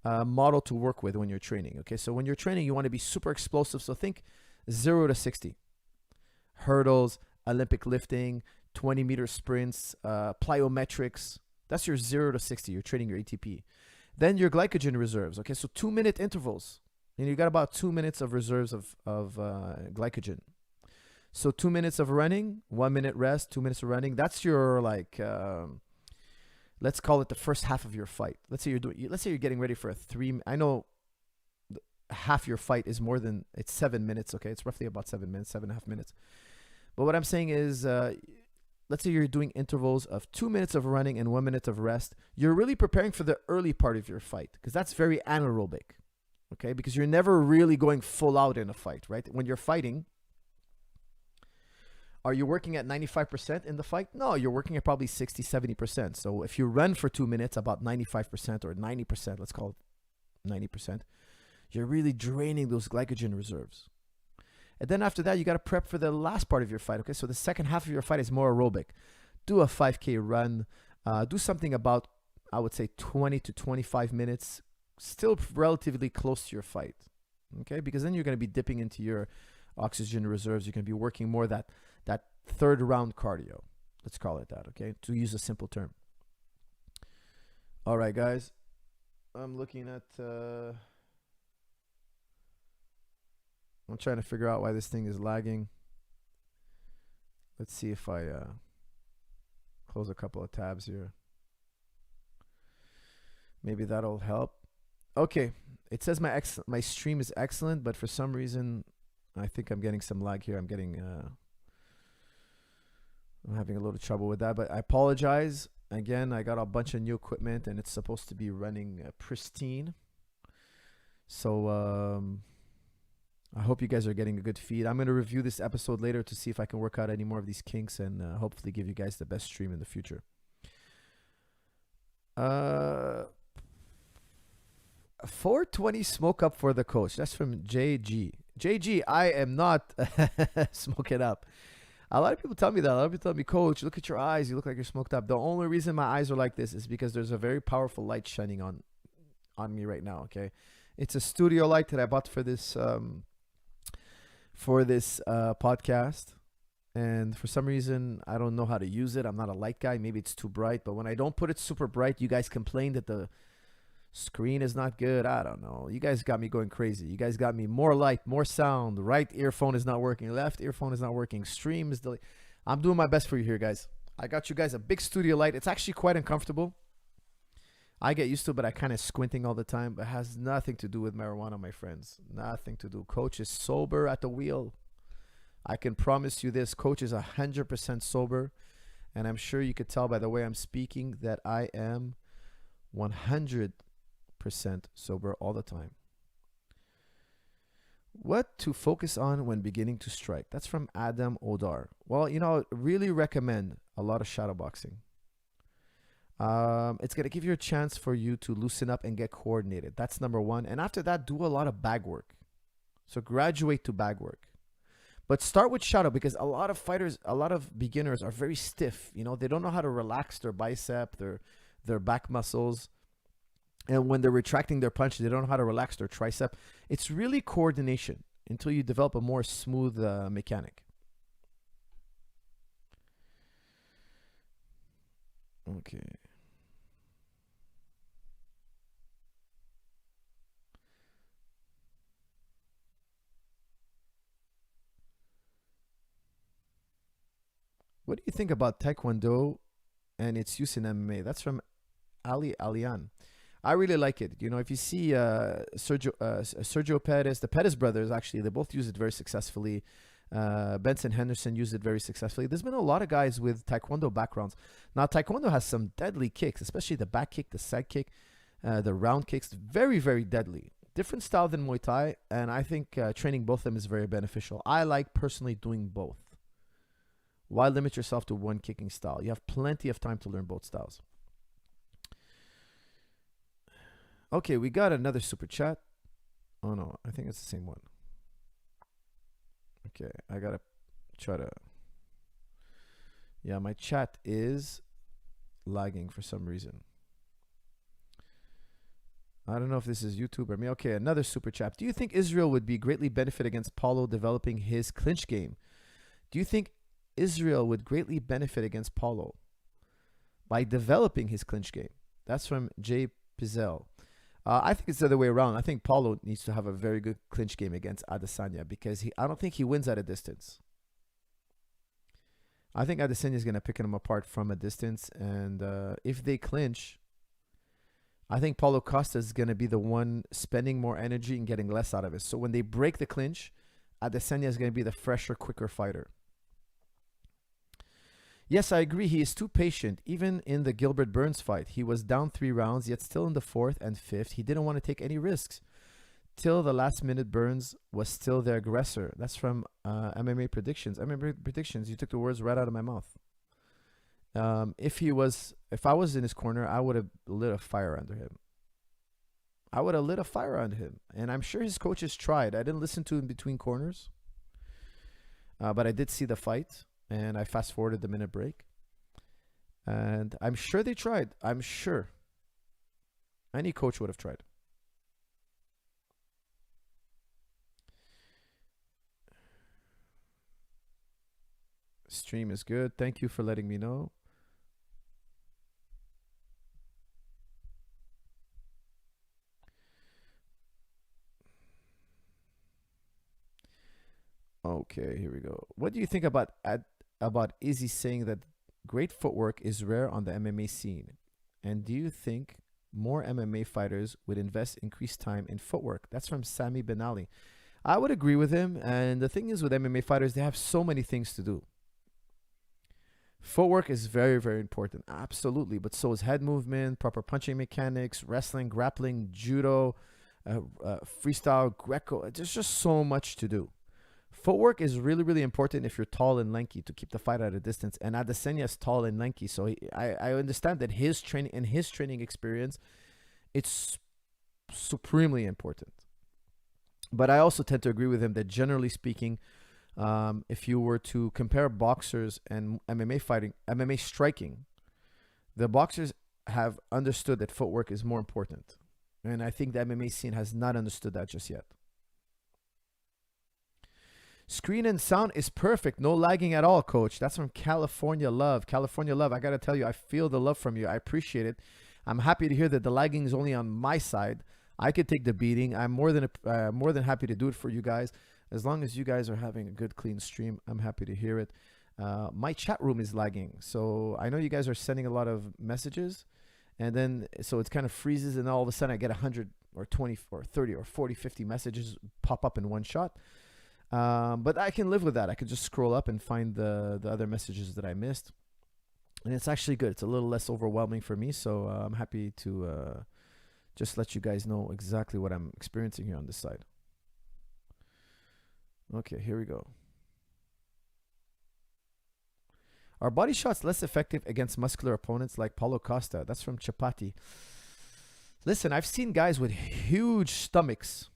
model to work with when you're training. Okay, so when you're training, you want to be super explosive. So think 0 to 60, hurdles, Olympic lifting, 20-meter sprints, plyometrics. That's your 0 to 60. You're training your ATP. Then your glycogen reserves. Okay, so 2-minute intervals. And you got about 2 minutes of reserves of glycogen. So 2 minutes of running, 1 minute rest, 2 minutes of running. That's your let's call it the first half of your fight. Let's say you're getting ready for a 3. I know half your fight is more than, it's 7 minutes. Okay, it's roughly about 7 minutes, 7.5 minutes. But what I'm saying is, let's say you're doing intervals of 2 minutes of running and 1 minute of rest. You're really preparing for the early part of your fight, because that's very anaerobic. Okay, because you're never really going full out in a fight, right? When you're fighting, are you working at 95% in the fight? No, you're working at probably 60, 70%. So if you run for 2 minutes, about 95% or 90%, let's call it 90%, you're really draining those glycogen reserves. And then after that, you got to prep for the last part of your fight. Okay, so the second half of your fight is more aerobic. Do a 5K run. Do something about, I would say, 20 to 25 minutes. Still relatively close to your fight. Okay, because then you're going to be dipping into your oxygen reserves. You're going to be working more that third round cardio. Let's call it that, okay, to use a simple term. All right, guys. I'm looking at... I'm trying to figure out why this thing is lagging. Let's see if I close a couple of tabs here. Maybe that'll help. Okay, it says my stream is excellent, but for some reason, I think I'm getting some lag here. I'm having a little trouble with that, but I apologize. Again, I got a bunch of new equipment, and it's supposed to be running pristine. So I hope you guys are getting a good feed. I'm going to review this episode later to see if I can work out any more of these kinks and hopefully give you guys the best stream in the future. 420 smoke up for the coach. That's from JG. JG, I am not smoking up. A lot of people tell me that. A lot of people tell me, Coach, look at your eyes. You look like you're smoked up. The only reason my eyes are like this is because there's a very powerful light shining on me right now, okay? It's a studio light that I bought for this podcast. And for some reason, I don't know how to use it. I'm not a light guy. Maybe it's too bright. But when I don't put it super bright, you guys complain that the screen is not good. I don't know. You guys got me going crazy. You guys got me more light, more sound. Right earphone is not working. Left earphone is not working. Stream is delayed. I'm doing my best for you here, guys. I got you guys a big studio light. It's actually quite uncomfortable. I get used to it, but I kind of squinting all the time. But it has nothing to do with marijuana, my friends. Nothing to do. Coach is sober at the wheel. I can promise you this. Coach is 100% sober. And I'm sure you could tell by the way I'm speaking that I am 100% sober all the time. What to focus on when beginning to strike? That's from Adam Odar. Well, I really recommend a lot of shadow boxing. It's going to give you a chance for you to loosen up and get coordinated. That's number one. And after that, do a lot of bag work. So graduate to bag work. But start with shadow because a lot of fighters, a lot of beginners are very stiff. They don't know how to relax their bicep, their back muscles. And when they're retracting their punch, they don't know how to relax their tricep. It's really coordination until you develop a more smooth mechanic. Okay. What do you think about Taekwondo and its use in MMA? That's from Ali Alian. I really like it. You know, if you see Sergio Perez, the Perez brothers, actually, they both use it very successfully. Benson Henderson used it very successfully. There's been a lot of guys with Taekwondo backgrounds. Now, Taekwondo has some deadly kicks, especially the back kick, the side kick, the round kicks. Very, very deadly. Different style than Muay Thai, and I think training both of them is very beneficial. I like personally doing both. Why limit yourself to one kicking style? You have plenty of time to learn both styles. Okay, we got another super chat. Oh no, I think it's the same one. Okay, I gotta try to. Yeah, my chat is lagging for some reason. I don't know if this is YouTube or me. Okay, another super chat. Do you think Israel would be greatly benefit against Paulo developing his clinch game? Do you think Israel would greatly benefit against Paulo by developing his clinch game? That's from Jay Pizel. I think it's the other way around. I think Paulo needs to have a very good clinch game against Adesanya because I don't think he wins at a distance. I think Adesanya is going to pick him apart from a distance. And if they clinch, I think Paulo Costa is going to be the one spending more energy and getting less out of it. So when they break the clinch, Adesanya is going to be the fresher, quicker fighter. Yes, I agree. He is too patient. Even in the Gilbert Burns fight, he was down 3 rounds, yet still in the 4th and 5th. He didn't want to take any risks. Till the last minute, Burns was still the aggressor. That's from MMA Predictions. MMA Predictions, you took the words right out of my mouth. If I was in his corner, I would have lit a fire under him. And I'm sure his coaches tried. I didn't listen to him between corners. But I did see the fight. And I fast forwarded the minute break. And I'm sure they tried. I'm sure. Any coach would have tried. Stream is good. Thank you for letting me know. Okay, here we go. What do you think about Izzy saying that great footwork is rare on the MMA scene? And do you think more MMA fighters would invest increased time in footwork? That's from Sami Benali. I would agree with him. And the thing is with MMA fighters, they have so many things to do. Footwork is very, very important. Absolutely. But so is head movement, proper punching mechanics, wrestling, grappling, judo, freestyle, Greco. There's just so much to do. Footwork is really, really important if you're tall and lanky to keep the fight at a distance. And Adesanya is tall and lanky, so I understand that his training experience, it's supremely important. But I also tend to agree with him that generally speaking, if you were to compare boxers and MMA striking, the boxers have understood that footwork is more important. And I think the MMA scene has not understood that just yet. Screen and sound is perfect. No lagging at all, coach. That's from California Love. California Love, I got to tell you, I feel the love from you. I appreciate it. I'm happy to hear that the lagging is only on my side. I could take the beating. I'm more than happy to do it for you guys. As long as you guys are having a good, clean stream, I'm happy to hear it. My chat room is lagging. So I know you guys are sending a lot of messages. And then, so it kind of freezes. And all of a sudden, I get 100 or 20 or 30 or 40, 50 messages pop up in one shot. But I can live with that. I can just scroll up and find the other messages that I missed. And it's actually good. It's a little less overwhelming for me. So I'm happy to just let you guys know exactly what I'm experiencing here on this side. Okay, here we go. Are body shots less effective against muscular opponents like Paulo Costa? That's from Chapati. Listen, I've seen guys with huge stomachs.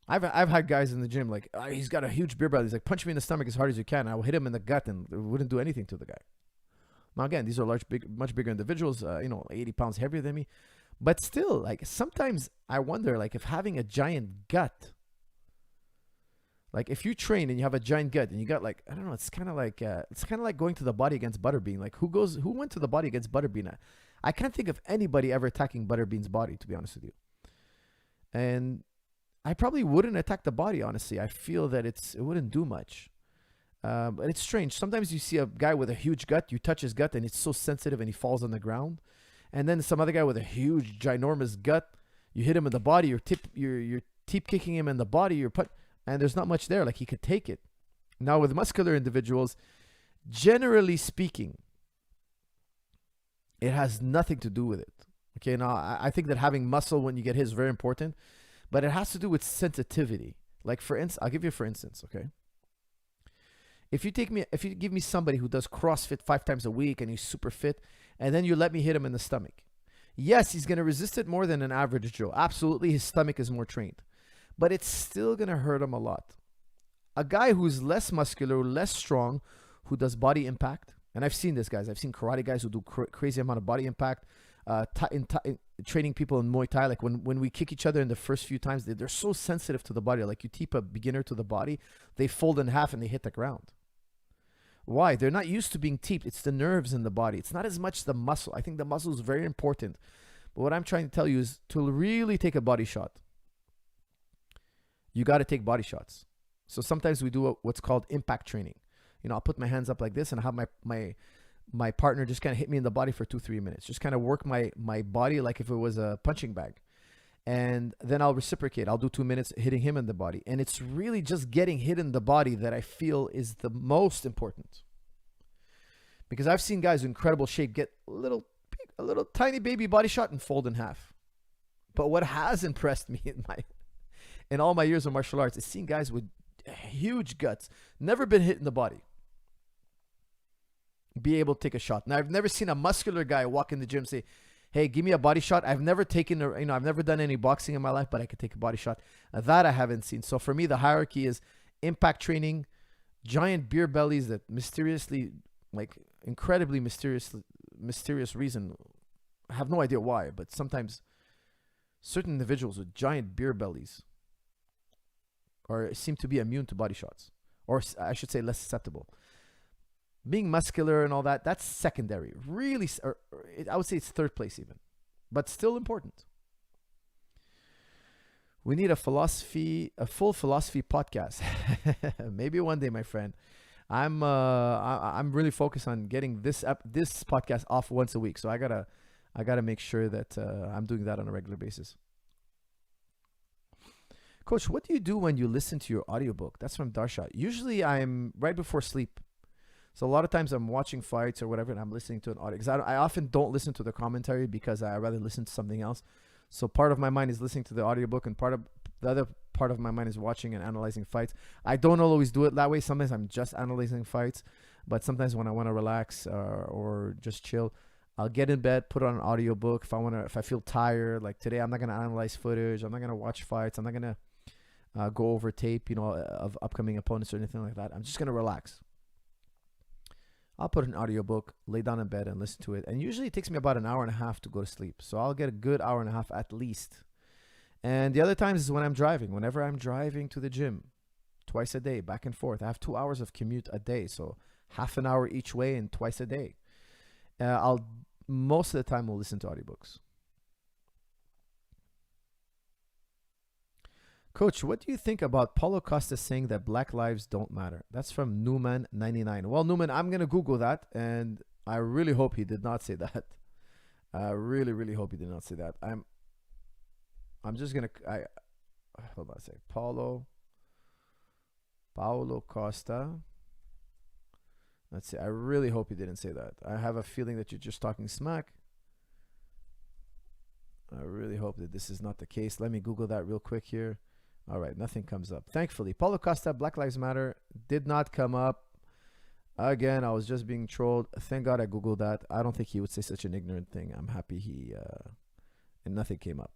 I've had guys in the gym like, he's got a huge beer belly. He's like, punch me in the stomach as hard as you can. I will hit him in the gut and it wouldn't do anything to the guy. Now again, these are much bigger individuals, 80 pounds heavier than me. But still, like sometimes I wonder, like if having a giant gut, like if you train and you have a giant gut and you got like, I don't know, it's kind of like going to the body against Butterbean. Like who went to the body against Butterbean? I can't think of anybody ever attacking Butterbean's body, to be honest with you. And I probably wouldn't attack the body, honestly. I feel that it wouldn't do much. But it's strange. Sometimes you see a guy with a huge gut, you touch his gut, and it's so sensitive, and he falls on the ground. And then some other guy with a huge, ginormous gut, you hit him in the body, you're tip kicking him in the body, and there's not much there. Like, he could take it. Now, with muscular individuals, generally speaking, it has nothing to do with it. Okay, now I think that having muscle when you get hit is very important, but it has to do with sensitivity. Like, for instance, I'll give you for instance, okay? If you give me somebody who does CrossFit 5 times a week and he's super fit, and then you let me hit him in the stomach, yes, he's going to resist it more than an average Joe. Absolutely, his stomach is more trained, but it's still going to hurt him a lot. A guy who's less muscular, less strong, who does body impact, and I've seen this, guys. I've seen karate guys who do crazy amount of body impact. Training people in Muay Thai, like when we kick each other in the first few times, they're so sensitive to the body. Like, you tip a beginner to the body, they fold in half and they hit the ground. Why? They're not used to being teeped. It's the nerves in the body. It's not as much the muscle. I think the muscle is very important. But what I'm trying to tell you is, to really take a body shot, you got to take body shots. So sometimes we do what's called impact training. You know, I'll put my hands up like this and have my partner just kind of hit me in the body for 2-3 minutes. Just kind of work my body like if it was a punching bag. And then I'll reciprocate. I'll do 2 minutes hitting him in the body. And it's really just getting hit in the body that I feel is the most important. Because I've seen guys in incredible shape get a little tiny baby body shot and fold in half. But what has impressed me in all my years of martial arts is seeing guys with huge guts, never been hit in the body, be able to take a shot. Now, I've never seen a muscular guy walk in the gym and say, hey, give me a body shot. I've never done any boxing in my life, but I could take a body shot. That I haven't seen. So for me, the hierarchy is impact training, giant beer bellies that mysteriously, like incredibly mysterious reason, I have no idea why, but sometimes certain individuals with giant beer bellies seem to be immune to body shots, or I should say less susceptible. Being muscular and all that, that's secondary. Really, I would say it's third place even, but still important. We need a full philosophy podcast. Maybe one day, my friend. I'm really focused on getting this podcast off once a week. So I gotta make sure that I'm doing that on a regular basis. Coach, what do you do when you listen to your audiobook? That's from Darsha. Usually I'm right before sleep. So a lot of times I'm watching fights or whatever, and I'm listening to an audio. Because I often don't listen to the commentary because I rather listen to something else. So part of my mind is listening to the audiobook, and the other part of my mind is watching and analyzing fights. I don't always do it that way. Sometimes I'm just analyzing fights. But sometimes when I want to relax or just chill, I'll get in bed, put on an audiobook. If I feel tired, like today, I'm not going to analyze footage. I'm not going to watch fights. I'm not going to go over tape, of upcoming opponents or anything like that. I'm just going to relax. I'll put an audiobook, lay down in bed and listen to it. And usually it takes me about an hour and a half to go to sleep. So I'll get a good hour and a half at least. And the other times is when I'm driving. Whenever I'm driving to the gym, twice a day, back and forth. I have 2 hours of commute a day. So half an hour each way and twice a day. Most of the time, we'll listen to audiobooks. Coach, what do you think about Paulo Costa saying that black lives don't matter? That's from Newman99. Well, Newman, I'm going to Google that, and I really hope he did not say that. I really, really hope he did not say that. I'm just going to... Hold on a sec. Paulo Costa. Let's see. I really hope he didn't say that. I have a feeling that you're just talking smack. I really hope that this is not the case. Let me Google that real quick here. All right, nothing comes up. Thankfully, Paulo Costa, Black Lives Matter, did not come up. Again, I was just being trolled. Thank God I Googled that. I don't think he would say such an ignorant thing. I'm happy and nothing came up.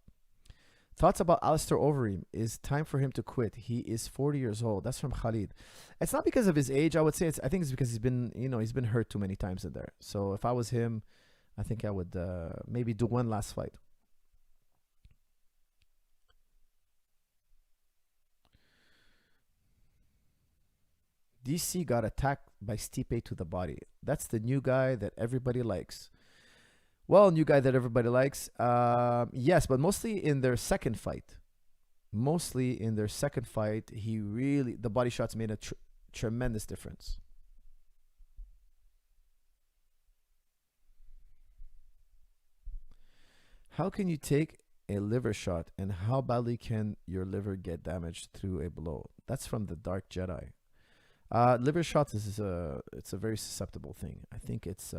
Thoughts about Alistair Overeem? Is time for him to quit? He is 40 years old. That's from Khalid. It's not because of his age. I would say I think it's because he's been hurt too many times in there. So if I was him, I think I would maybe do one last fight. DC got attacked by Stipe to the body. That's the new guy that everybody likes. Well, new guy that everybody likes. Yes, but mostly in their second fight. The body shots made a Tremendous difference. How can you take a liver shot, and how badly can your liver get damaged through a blow? That's from the Dark Jedi. Liver shots it's a very susceptible thing. I think it's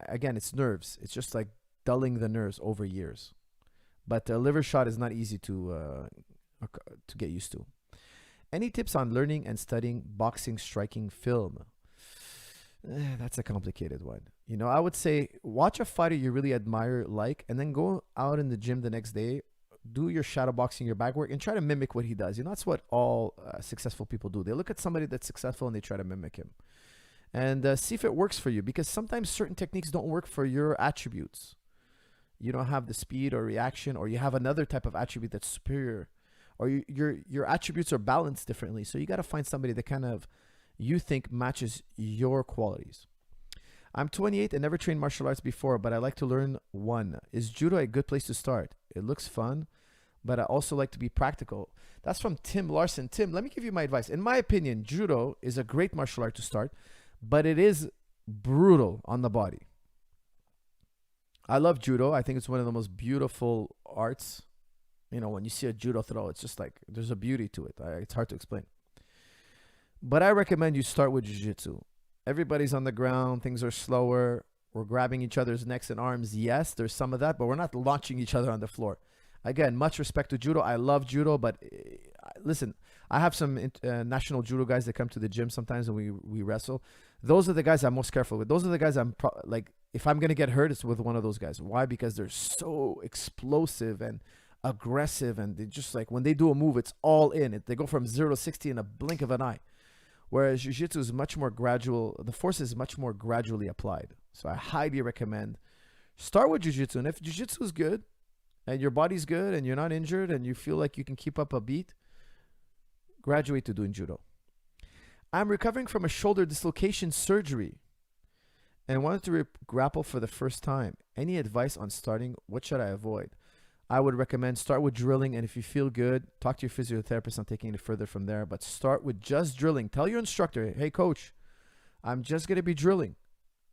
again, it's nerves. It's just like dulling the nerves over years. But a liver shot is not easy to get used to. Any tips on learning and studying boxing striking film? That's a complicated one. You know, I would say watch a fighter you really admire, and then go out in the gym the next day, do your shadow boxing, your back work, and try to mimic what he does. You know, that's what all successful people do. They look at somebody that's successful and they try to mimic him. And see if it works for you, because sometimes certain techniques don't work for your attributes. You don't have the speed or reaction, or you have another type of attribute that's superior, or your attributes are balanced differently. So you got to find somebody that kind of you think matches your qualities. I'm 28 and never trained martial arts before, but I like to learn one. Is judo a good place to start? It looks fun, but I also like to be practical. That's from Tim Larson. Tim, let me give you my advice. In my opinion, judo is a great martial art to start, but it is brutal on the body. I love judo. I think it's one of the most beautiful arts. You know, when you see a judo throw, it's just like there's a beauty to it. It's hard to explain. But I recommend you start with jiu-jitsu. Everybody's on the ground. Things are slower. We're grabbing each other's necks and arms. Yes, there's some of that, but we're not launching each other on the floor. Again, much respect to judo. I love judo, but listen, I have some national judo guys that come to the gym sometimes and we wrestle. Those are the guys I'm most careful with. Those are the guys I'm like, if I'm going to get hurt, it's with one of those guys. Why? Because they're so explosive and aggressive, and they just like, when they do a move, it's all in. They go from 0 to 60 in a blink of an eye. Whereas jiu-jitsu is much more gradual. The force is much more gradually applied. So I highly recommend start with jiu-jitsu. And if jiu-jitsu is good and your body's good and you're not injured and you feel like you can keep up a beat, graduate to doing judo. I'm recovering from a shoulder dislocation surgery and wanted to grapple for the first time. Any advice on starting? What should I avoid? I would recommend start with drilling, and if you feel good, talk to your physiotherapist on taking it further from there. But start with just drilling. Tell your instructor, hey coach, I'm just going to be drilling.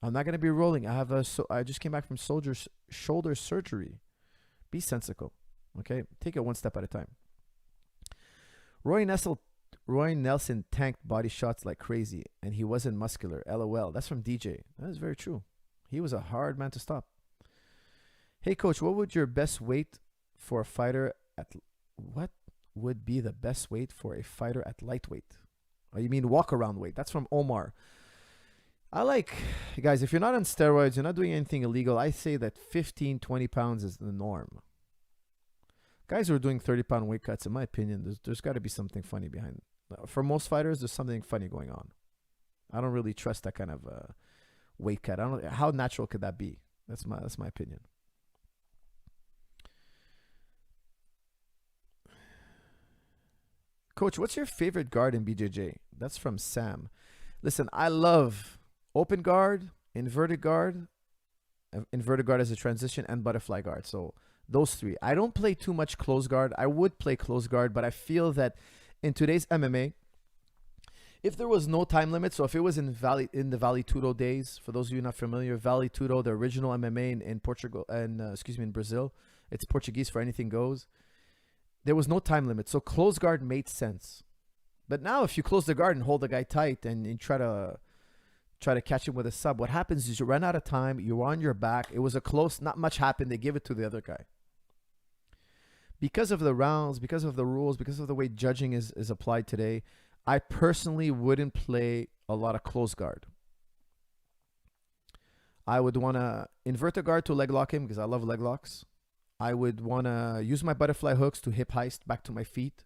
I'm not going to be rolling. I just came back from shoulder surgery. Be sensible, okay? Take it one step at a time. Roy Nelson tanked body shots like crazy, and he wasn't muscular. LOL. That's from DJ. That is very true. He was a hard man to stop. Hey coach, what would your best weight for a fighter at what would be the best weight for a fighter at lightweight? Oh, you mean walk around weight? That's from Omar. Guys, if you're not on steroids, you're not doing anything illegal, I say that 15, 20 pounds is the norm. Guys who are doing 30-pound weight cuts, in my opinion, there's got to be something funny behind it. For most fighters, there's something funny going on. I don't really trust that kind of weight cut. I don't know how natural could that be. That's my opinion. Coach, what's your favorite guard in BJJ? That's from Sam. Listen, I love open guard, inverted guard as a transition, and butterfly guard. So those three. I don't play too much close guard. I would play close guard, but I feel that in today's MMA, if there was no time limit, so if it was in the Vale Tudo days, for those of you not familiar, Vale Tudo, the original MMA in Portugal and in Brazil, it's Portuguese for anything goes. There was no time limit, so close guard made sense. But now, if you close the guard and hold the guy tight and you try to catch him with a sub, what happens is you run out of time. You're on your back. It was a close. Not much happened. They give it to the other guy. Because of the rounds, because of the rules, because of the way judging is applied today, I personally wouldn't play a lot of close guard. I would want to invert the guard to leg lock him because I love leg locks. I would want to use my butterfly hooks to hip heist back to my feet.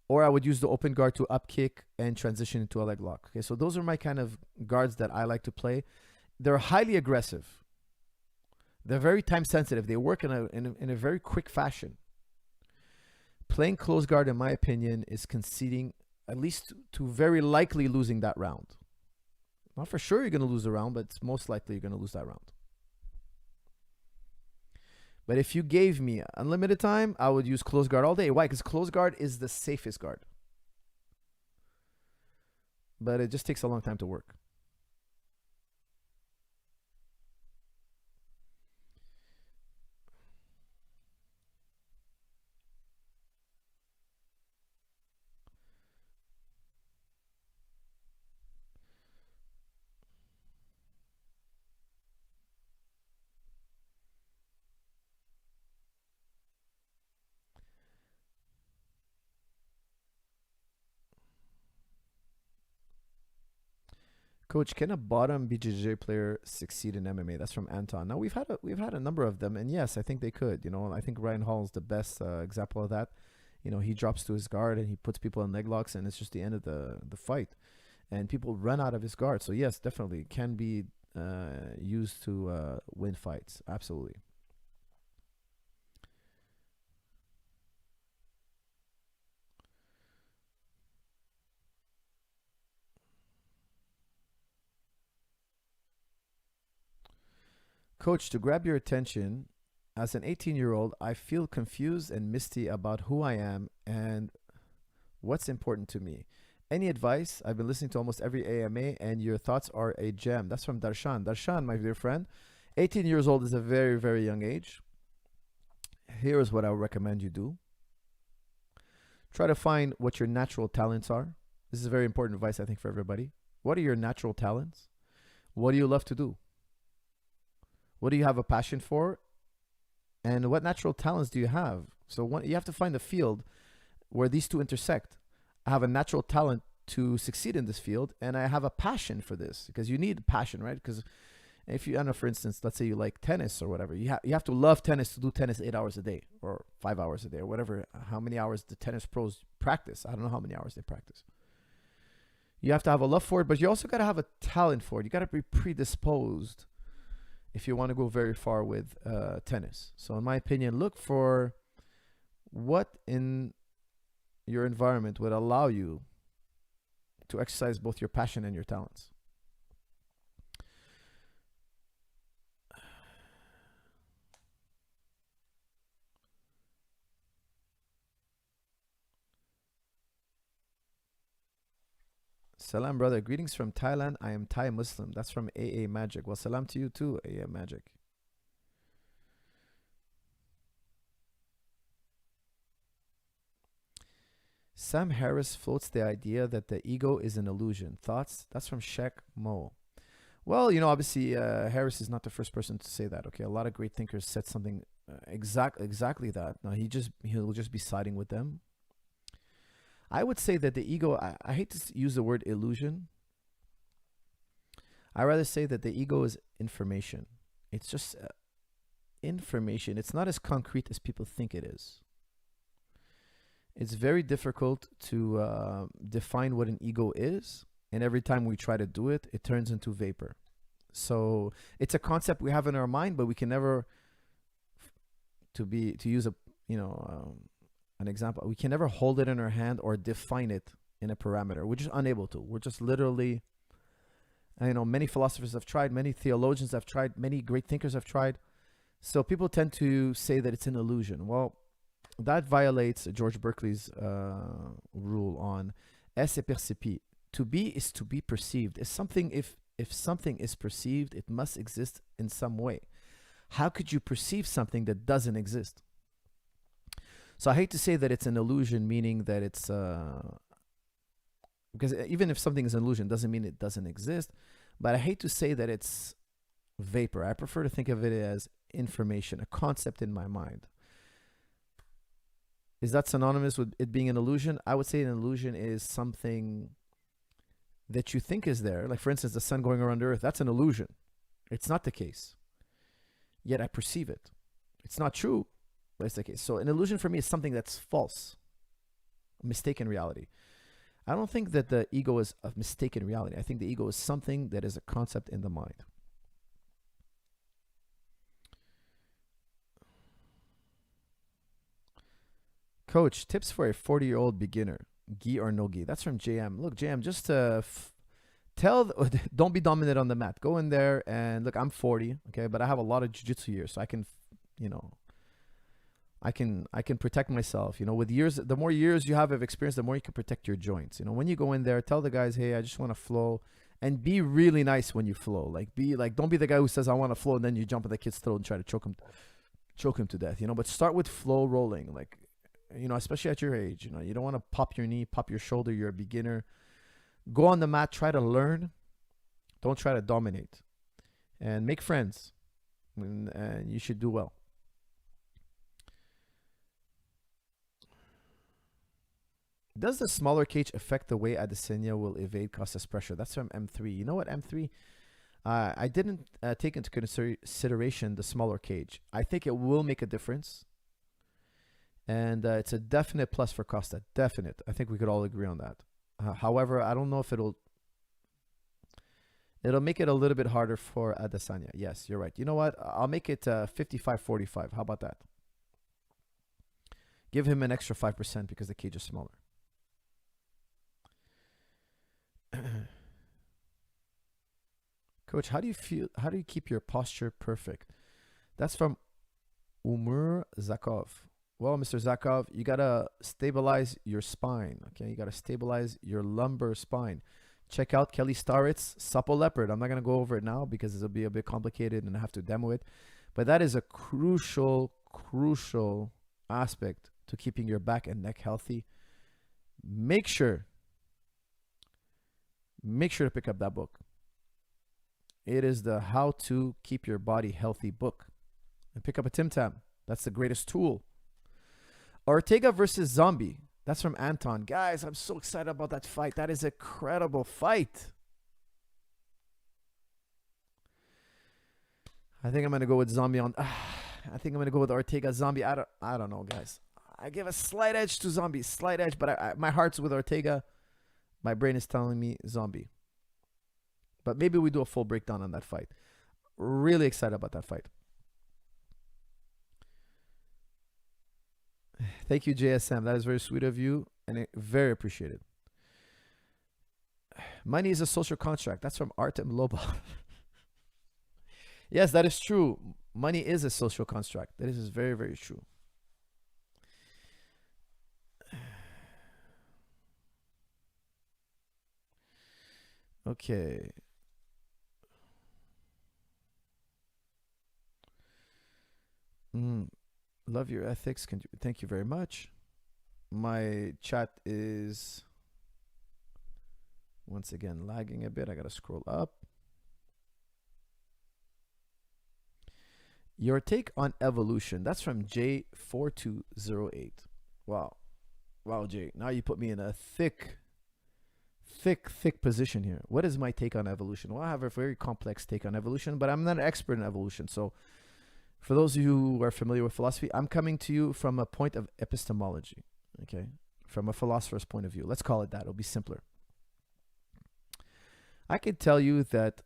Or I would use the open guard to up kick and transition into a leg lock. Okay, so those are my kind of guards that I like to play. They're highly aggressive. They're very time sensitive. They work in a very quick fashion. Playing close guard, in my opinion, is conceding at least to very likely losing that round. Not for sure you're going to lose the round, but it's most likely you're going to lose that round. But if you gave me unlimited time, I would use close guard all day. Why? Because close guard is the safest guard. but it just takes a long time to work. Coach, can a bottom BJJ player succeed in MMA? That's from Anton. Now we've had a number of them, and yes, I think they could. I think Ryan Hall is the best example of that. He drops to his guard and he puts people in leg locks, and it's just the end of the fight, and people run out of his guard. So yes, definitely can be used to win fights. Absolutely. Coach, to grab your attention, as an 18-year-old, I feel confused and misty about who I am and what's important to me. Any advice? I've been listening to almost every AMA, and your thoughts are a gem. That's from Darshan. Darshan, my dear friend, 18 years old is a very, very young age. Here is what I would recommend you do. Try to find what your natural talents are. This is very important advice, I think, for everybody. What are your natural talents? What do you love to do? What do you have a passion for? And what natural talents do you have? So you have to find a field where these two intersect. I have a natural talent to succeed in this field, and I have a passion for this, because you need passion, right? Because if you, I don't know, for instance, let's say you like tennis or whatever, you have to love tennis to do tennis 8 hours a day or 5 hours a day or whatever. How many hours the tennis pros practice? I don't know how many hours they practice. You have to have a love for it, but you also got to have a talent for it. You got to be predisposed if you want to go very far with tennis. So in my opinion, look for what in your environment would allow you to exercise both your passion and your talents. Salam, brother. Greetings from Thailand. I am Thai Muslim. That's from AA Magic. Well, salam to you too, AA Magic. Sam Harris floats the idea that the ego is an illusion. Thoughts? That's from Shek Mo. Well, obviously, Harris is not the first person to say that. Okay, a lot of great thinkers said something exactly that. Now he'll just be siding with them. I would say that the ego. I hate to use the word illusion. I rather say that the ego is information. It's just information. It's not as concrete as people think it is. It's very difficult to define what an ego is, and every time we try to do it, it turns into vapor. So it's a concept we have in our mind, but we can never, to use an example, we can never hold it in our hand or define it in a parameter. We're just unable to. We're just literally, many philosophers have tried, many theologians have tried, many great thinkers have tried. So people tend to say that it's an illusion. Well, that violates George Berkeley's rule on esse percipi. To be is to be perceived. If something is perceived, it must exist in some way. How could you perceive something that doesn't exist? So I hate to say that it's an illusion, meaning that it's because even if something is an illusion, doesn't mean it doesn't exist. But I hate to say that it's vapor. I prefer to think of it as information, a concept in my mind. Is that synonymous with it being an illusion? I would say an illusion is something that you think is there. Like, for instance, the sun going around the earth. That's an illusion. It's not the case. Yet I perceive it. It's not true, but it's the case. So an illusion for me is something that's false, a mistaken reality. I don't think that the ego is a mistaken reality. I think the ego is something that is a concept in the mind. Coach, tips for a 40-year-old beginner, gi or no gi. That's from JM. Look, JM, just to don't be dominant on the mat. Go in there and look, I'm 40, okay, but I have a lot of jiu-jitsu years, so I can, I can protect myself. With years, the more years you have of experience, the more you can protect your joints. When you go in there, tell the guys, hey, I just want to flow, and be really nice when you flow. Don't be the guy who says I want to flow and then you jump in the kid's throat and try to choke him to death. But start with flow rolling, especially at your age. You don't want to pop your knee, pop your shoulder. You're a beginner. Go on the mat, try to learn. Don't try to dominate, and make friends, and you should do well. Does the smaller cage affect the way Adesanya will evade Costa's pressure? That's from M3. You know what, M3? I didn't take into consideration the smaller cage. I think it will make a difference. And it's a definite plus for Costa. Definite. I think we could all agree on that. However, I don't know if it'll make it a little bit harder for Adesanya. Yes, you're right. You know what? I'll make it 55-45. How about that? Give him an extra 5% because the cage is smaller. Coach, how do you feel? How do you keep your posture perfect? That's from Umur Zakov. Well, Mr. Zakov, you gotta stabilize your spine. Okay, you gotta stabilize your lumbar spine. Check out Kelly Starrett's Supple Leopard. I'm not gonna go over it now because it'll be a bit complicated and I have to demo it. But that is a crucial aspect to keeping your back and neck healthy. Make sure to pick up that book. It is the How to Keep Your Body Healthy book. And pick up a TimTam. That's the greatest tool. Ortega versus Zombie. That's from Anton. Guys, I'm so excited about that fight. That is a credible fight. I think I'm going to go with Zombie on... I think I'm going to go with Ortega. Zombie, I don't know, guys. I give a slight edge to Zombie. Slight edge, but my heart's with Ortega. My brain is telling me Zombie. But maybe we do a full breakdown on that fight. Really excited about that fight. Thank you, JSM. That is very sweet of you and very appreciated. Money is a social contract. That's from Artem Loba. Yes, that is true. Money is a social construct. That is very, very true. Okay. Love your ethics. Thank you very much. My chat is once again lagging a bit. I gotta scroll up. Your take on evolution. That's from J4208. Wow. Wow, Jay. Now you put me in a thick position here. What is my take on evolution? Well, I have a very complex take on evolution, but I'm not an expert in evolution. So for those of you who are familiar with philosophy, I'm coming to you from a point of epistemology, okay? From a philosopher's point of view. Let's call it that. It'll be simpler. I could tell you that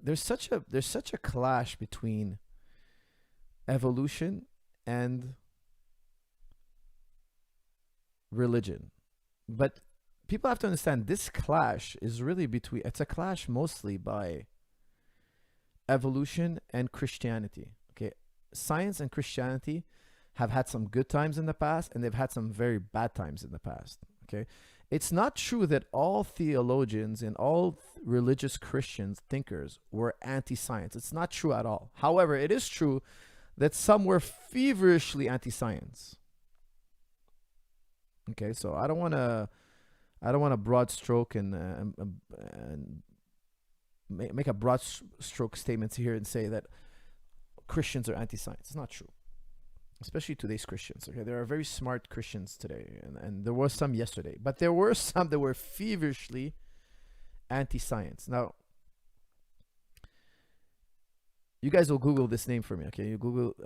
there's such a clash between evolution and religion. But people have to understand this clash is really it's a clash mostly by evolution and Christianity. Okay, science and Christianity have had some good times in the past and they've had some very bad times in the past. Okay, it's not true that all theologians and all religious Christians thinkers were anti-science. It's not true at all. However, it is true that some were feverishly anti-science. Okay, so I don't want to broad stroke and make a broad stroke statements here and say that Christians are anti-science. It's not true, especially today's Christians. Okay, there are very smart Christians today, and there were some yesterday, but there were some that were feverishly anti-science. Now, you guys will Google this name for me. Okay, you Google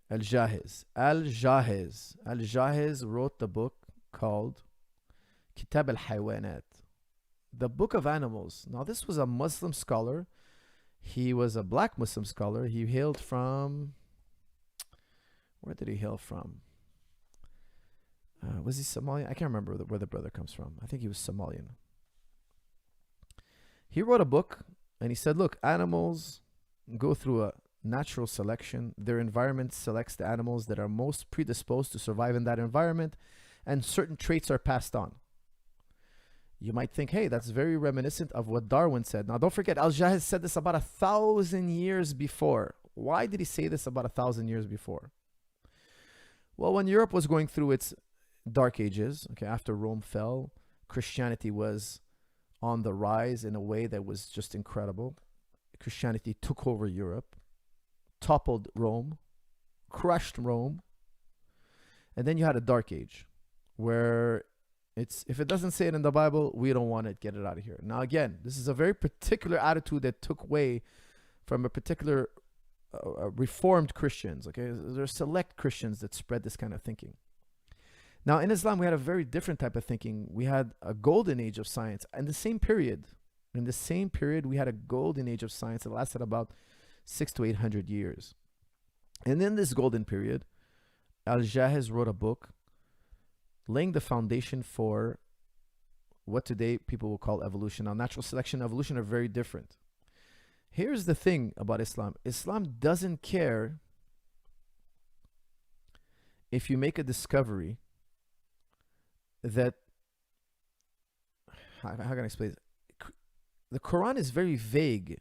Al-Jahiz. Al-Jahiz wrote the book called Kitab al-Haywanat, the Book of Animals. Now, this was a Muslim scholar. He was a black Muslim scholar. He hailed from... Where did he hail from? Was he Somalian? I can't remember where the brother comes from. I think he was Somalian. He wrote a book, and he said, look, animals go through natural selection. Their environment selects the animals that are most predisposed to survive in that environment, and certain traits are passed on. You might think, hey, that's very reminiscent of what Darwin said. Now, don't forget, Al-Jahiz said this about 1,000 years before. Why did he say this about 1,000 years before? Well, when Europe was going through its dark ages, okay, after Rome fell, Christianity was on the rise in a way that was just incredible. Christianity took over Europe, toppled Rome, crushed Rome, and then you had a dark age where if it doesn't say it in the Bible, we don't want it, get it out of here. Now again, this is a very particular attitude that took way from a particular reformed Christians, okay? There are select Christians that spread this kind of thinking. Now in Islam, we had a very different type of thinking. We had a golden age of science. In the same period, we had a golden age of science that lasted about 600 to 800 years. And in this golden period, Al-Jahiz wrote a book laying the foundation for what today people will call evolution. Now, natural selection and evolution are very different. Here's the thing about Islam. Islam doesn't care if you make a discovery that, how can I explain it? The Quran is very vague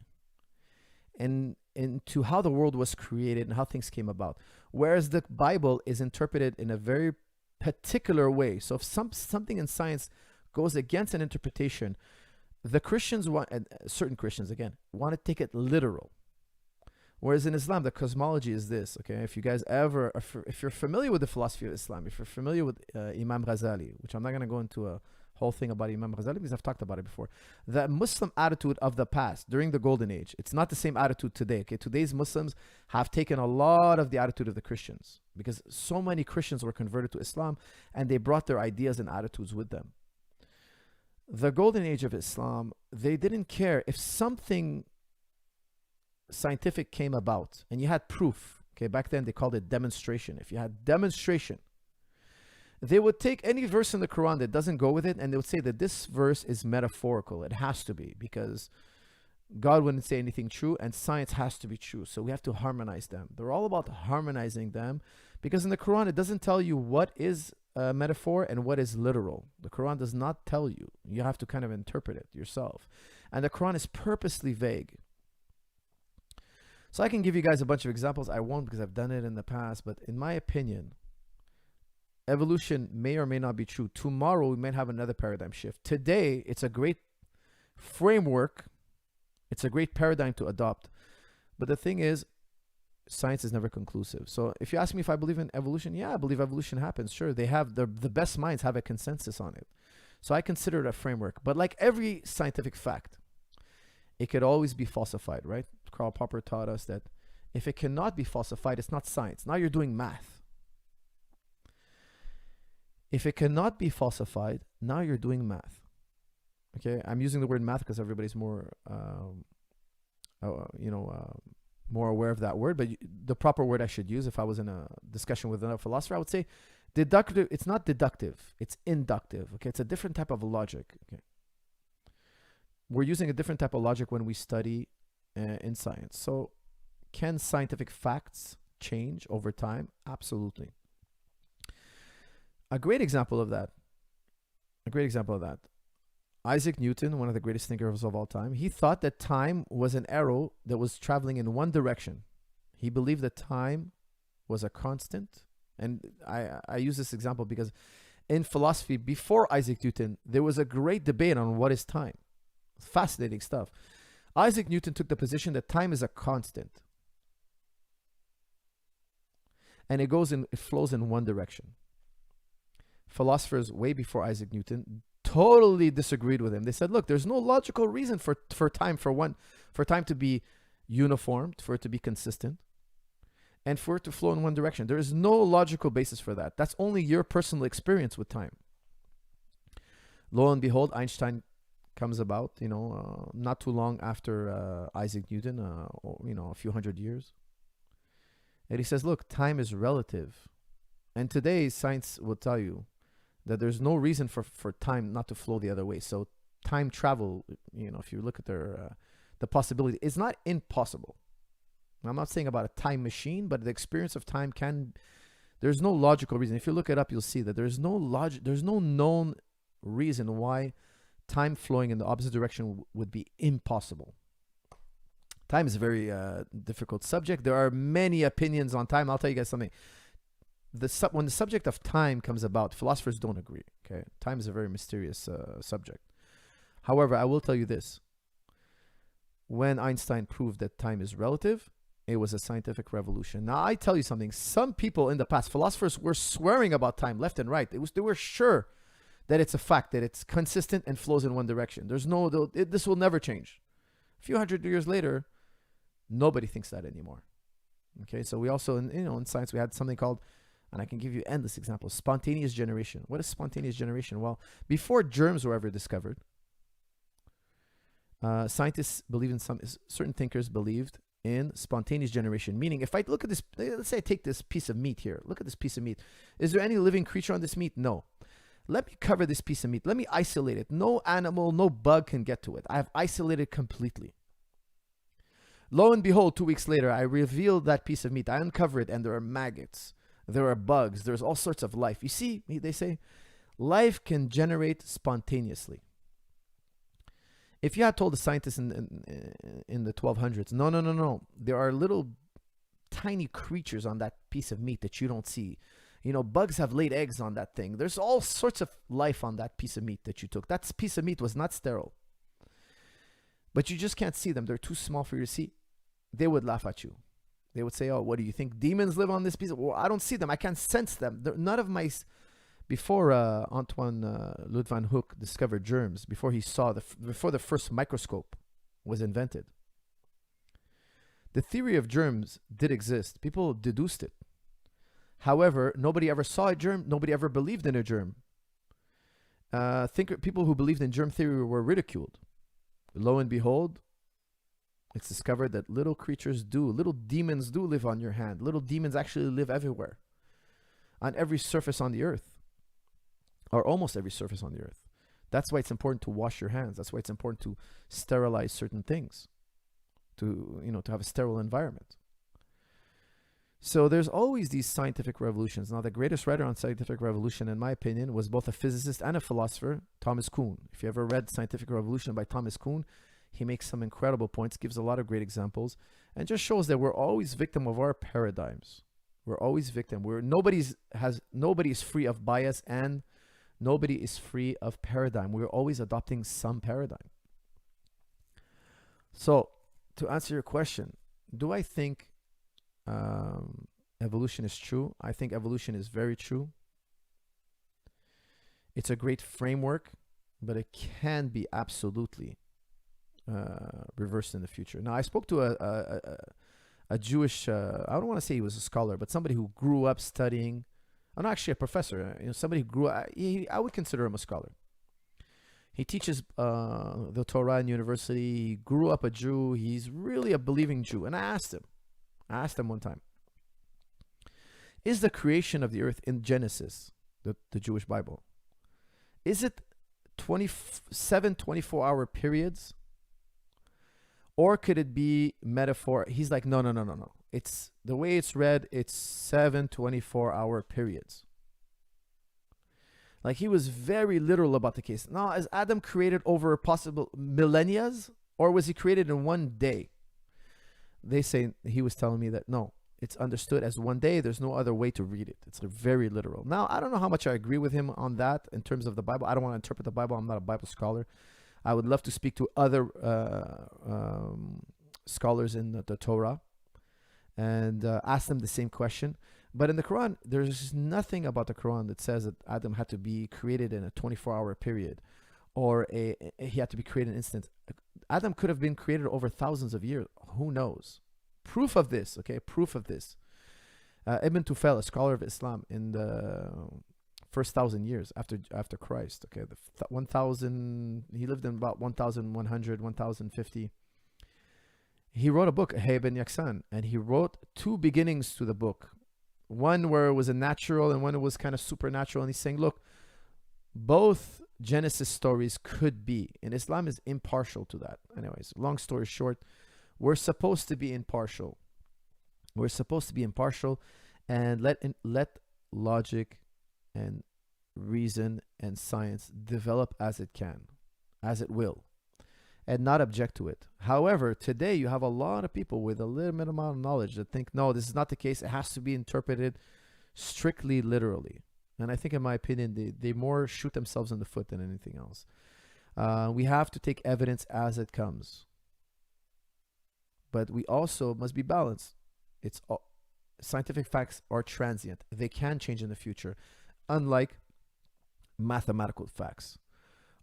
into how the world was created and how things came about. Whereas the Bible is interpreted in a very particular way. So if something in science goes against an interpretation, the Christians want, and certain Christians again, want to take it literal. Whereas in Islam, the cosmology is this, okay? If you guys ever, if you're familiar with the philosophy of Islam, if you're familiar with Imam Ghazali, which I'm not going to go into a whole thing about Imam Ghazali because I've talked about it before. The Muslim attitude of the past during the golden age, it's not the same attitude today. Okay, today's Muslims have taken a lot of the attitude of the Christians because so many Christians were converted to Islam and they brought their ideas and attitudes with them. The golden age of Islam, they didn't care if something scientific came about and you had proof. Okay, back then they called it demonstration. If you had demonstration, they would take any verse in the Quran that doesn't go with it and they would say that this verse is metaphorical. It has to be because God wouldn't say anything true and science has to be true. So we have to harmonize them. They're all about harmonizing them because in the Quran, it doesn't tell you what is a metaphor and what is literal. The Quran does not tell you. You have to kind of interpret it yourself. And the Quran is purposely vague. So I can give you guys a bunch of examples. I won't because I've done it in the past. But in my opinion, evolution may or may not be true. Tomorrow, we might have another paradigm shift. Today, it's a great framework. It's a great paradigm to adopt. But the thing is, science is never conclusive. So if you ask me if I believe in evolution, yeah, I believe evolution happens. Sure, they have the best minds have a consensus on it. So I consider it a framework. But like every scientific fact, it could always be falsified, right? Karl Popper taught us that if it cannot be falsified, it's not science. Now you're doing math. If it cannot be falsified, now you're doing math. Okay, I'm using the word math because everybody's more, more aware of that word. But the proper word I should use if I was in a discussion with another philosopher, I would say deductive. It's not deductive. It's inductive. Okay, it's a different type of logic. Okay, we're using a different type of logic when we study in science. So, can scientific facts change over time? Absolutely. A great example of that. Isaac Newton, one of the greatest thinkers of all time, he thought that time was an arrow that was traveling in one direction. He believed that time was a constant. And I use this example because in philosophy, before Isaac Newton, there was a great debate on what is time. Fascinating stuff. Isaac Newton took the position that time is a constant. And it flows in one direction. Philosophers way before Isaac Newton totally disagreed with him. They said, look, there's no logical reason for time to be uniform, for it to be consistent, and for it to flow in one direction. There is no logical basis for that. That's only your personal experience with time. Lo and behold, Einstein comes about, not too long after Isaac Newton, a few hundred years. And he says, look, time is relative. And today, science will tell you that there's no reason for time not to flow the other way. So time travel, if you look at the possibility, it's not impossible. I'm not saying about a time machine, but the experience of time can. There's no logical reason. If you look it up, you'll see that there's no logic. There's no known reason why time flowing in the opposite direction would be impossible. Time is a very difficult subject. There are many opinions on time. I'll tell you guys something. When the subject of time comes about, philosophers don't agree. Okay, time is a very mysterious subject. However, I will tell you this. When Einstein proved that time is relative, it was a scientific revolution. Now, I tell you something. Some people in the past, philosophers, were swearing about time left and right. They were sure that it's a fact, that it's consistent and flows in one direction. This will never change. A few hundred years later, nobody thinks that anymore. Okay, so we also, in science, we had something called, and I can give you endless examples, spontaneous generation. What is spontaneous generation? Well, before germs were ever discovered, scientists believed in certain thinkers believed in spontaneous generation. Meaning, if I look at this, let's say I take this piece of meat here. Look at this piece of meat. Is there any living creature on this meat? No. Let me cover this piece of meat. Let me isolate it. No animal, no bug can get to it. I have isolated completely. Lo and behold, 2 weeks later, I reveal that piece of meat. I uncover it, and there are maggots. There are bugs. There's all sorts of life. You see, they say, life can generate spontaneously. If you had told the scientists in the 1200s, no, there are little tiny creatures on that piece of meat that you don't see. Bugs have laid eggs on that thing. There's all sorts of life on that piece of meat that you took. That piece of meat was not sterile. But you just can't see them. They're too small for you to see. They would laugh at you. They would say, oh, what do you think? Demons live on this piece? Well, I don't see them. I can't sense them. None of my... Before Antoine Louis van Hoek discovered germs, before the first microscope was invented, the theory of germs did exist. People deduced it. However, nobody ever saw a germ. Nobody ever believed in a germ. People who believed in germ theory were ridiculed. Lo and behold, it's discovered that little demons do live on your hand. Little demons actually live everywhere, on every surface on the earth. Or almost every surface on the earth. That's why it's important to wash your hands. That's why it's important to sterilize certain things, to have a sterile environment. So there's always these scientific revolutions. Now, the greatest writer on scientific revolution, in my opinion, was both a physicist and a philosopher, Thomas Kuhn. If you ever read Scientific Revolution by Thomas Kuhn, he makes some incredible points, gives a lot of great examples, and just shows that we're always victim of our paradigms. We're always victim. Nobody is free of bias, and nobody is free of paradigm. We're always adopting some paradigm. So, to answer your question, do I think evolution is true? I think evolution is very true. It's a great framework, but it can be absolutely reversed in the future. Now, I spoke to a Jewish, I don't want to say he was a scholar, but somebody who grew up studying. I'm not actually a professor. Somebody who grew up. I would consider him a scholar. He teaches the Torah in university. He grew up a Jew. He's really a believing Jew. And I asked him one time, is the creation of the earth in Genesis, the Jewish Bible, is it 24-hour periods? Or could it be metaphor? He's like, no. It's the way it's read, it's 7 24-hour periods. Like, he was very literal about the case. Now, is Adam created over possible millennia, or was he created in one day? They say, he was telling me that no, it's understood as one day. There's no other way to read it. It's very literal. Now, I don't know how much I agree with him on that in terms of the Bible. I don't want to interpret the Bible. I'm not a Bible scholar. I would love to speak to other scholars in the Torah and ask them the same question. But in the Quran, there's nothing about the Quran that says that Adam had to be created in a 24-hour period, or he had to be created in an instant. Adam could have been created over thousands of years. Who knows? Proof of this, okay? Proof of this. Ibn Tufayl, a scholar of Islam in the first 1,000 years after Christ, okay? He lived in about 1,100, 1,050. He wrote a book, Hay Ben Yaksan, and he wrote two beginnings to the book. One where it was a natural and one it was kind of supernatural. And he's saying, look, both Genesis stories could be, and Islam is impartial to that. Anyways, long story short, we're supposed to be impartial. We're supposed to be impartial and let logic and reason and science develop as it can, as it will, and not object to it. However, today you have a lot of people with a limited amount of knowledge that think, no, this is not the case. It has to be interpreted strictly literally. And I think, in my opinion, they more shoot themselves in the foot than anything else. We have to take evidence as it comes. But we also must be balanced. Scientific facts are transient. They can change in the future, unlike mathematical facts.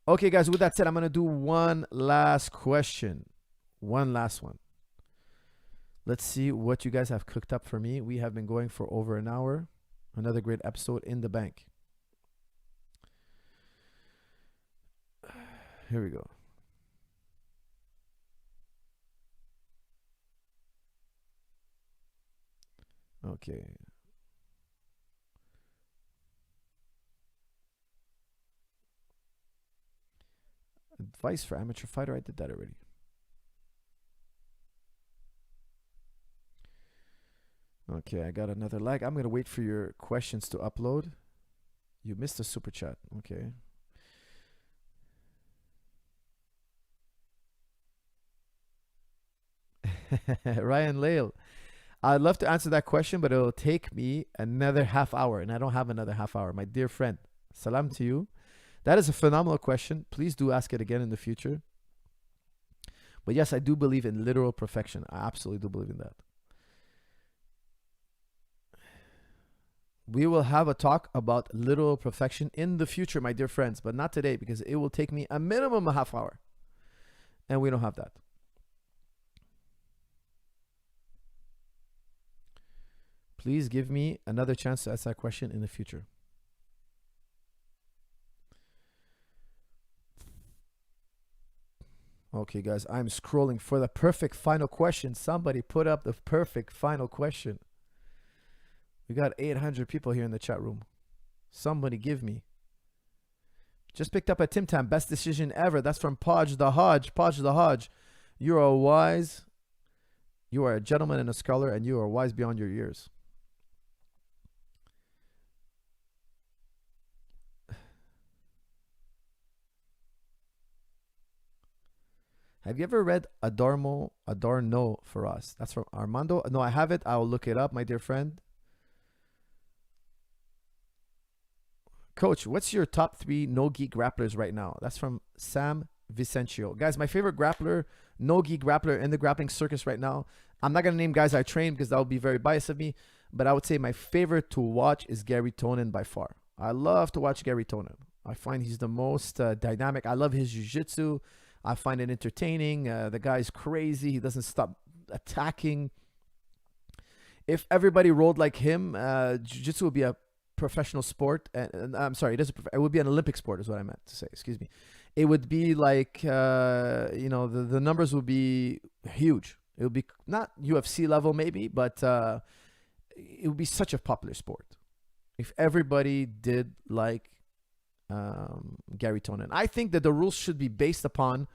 Okay, guys, with that said, I'm going to do one last question. One last one. Let's see what you guys have cooked up for me. We have been going for over an hour. Another great episode in the bank. Here we go. Okay. Advice for amateur fighter. I did that already. Okay, I got another lag. I'm going to wait for your questions to upload. You missed a super chat. Okay. Ryan Lale. I'd love to answer that question, but it'll take me another half hour, and I don't have another half hour. My dear friend, salam to you. That is a phenomenal question. Please do ask it again in the future. But yes, I do believe in literal perfection. I absolutely do believe in that. We will have a talk about literal perfection in the future, my dear friends, but not today, because it will take me a minimum of a half hour. And we don't have that. Please give me another chance to ask that question in the future. Okay, guys, I'm scrolling for the perfect final question. Somebody put up the perfect final question. We got 800 people here in the chat room. Somebody give me. Just picked up a TimTam. Best decision ever. That's from Podge the Hodge. Podge the Hodge. You are wise. You are a gentleman and a scholar, and you are wise beyond your years. Have you ever read Adorno for us? That's from Armando. No, I haven't. I'll look it up, my dear friend. Coach, what's your top 3 no-gi grapplers right now? That's from Sam Vicencio. Guys, my favorite grappler, no-gi grappler in the grappling circus right now. I'm not going to name guys I train because that would be very biased of me. But I would say my favorite to watch is Gary Tonin by far. I love to watch Gary Tonin. I find he's the most dynamic. I love his jiu-jitsu. I find it entertaining. The guy's crazy. He doesn't stop attacking. If everybody rolled like him, jiu-jitsu would be a professional sport. And I'm sorry, it would be an Olympic sport is what I meant to say. Excuse me. It would be like, the numbers would be huge. It would be not UFC level maybe, but it would be such a popular sport. If everybody did like Gary Tonin. I think that the rules should be based upon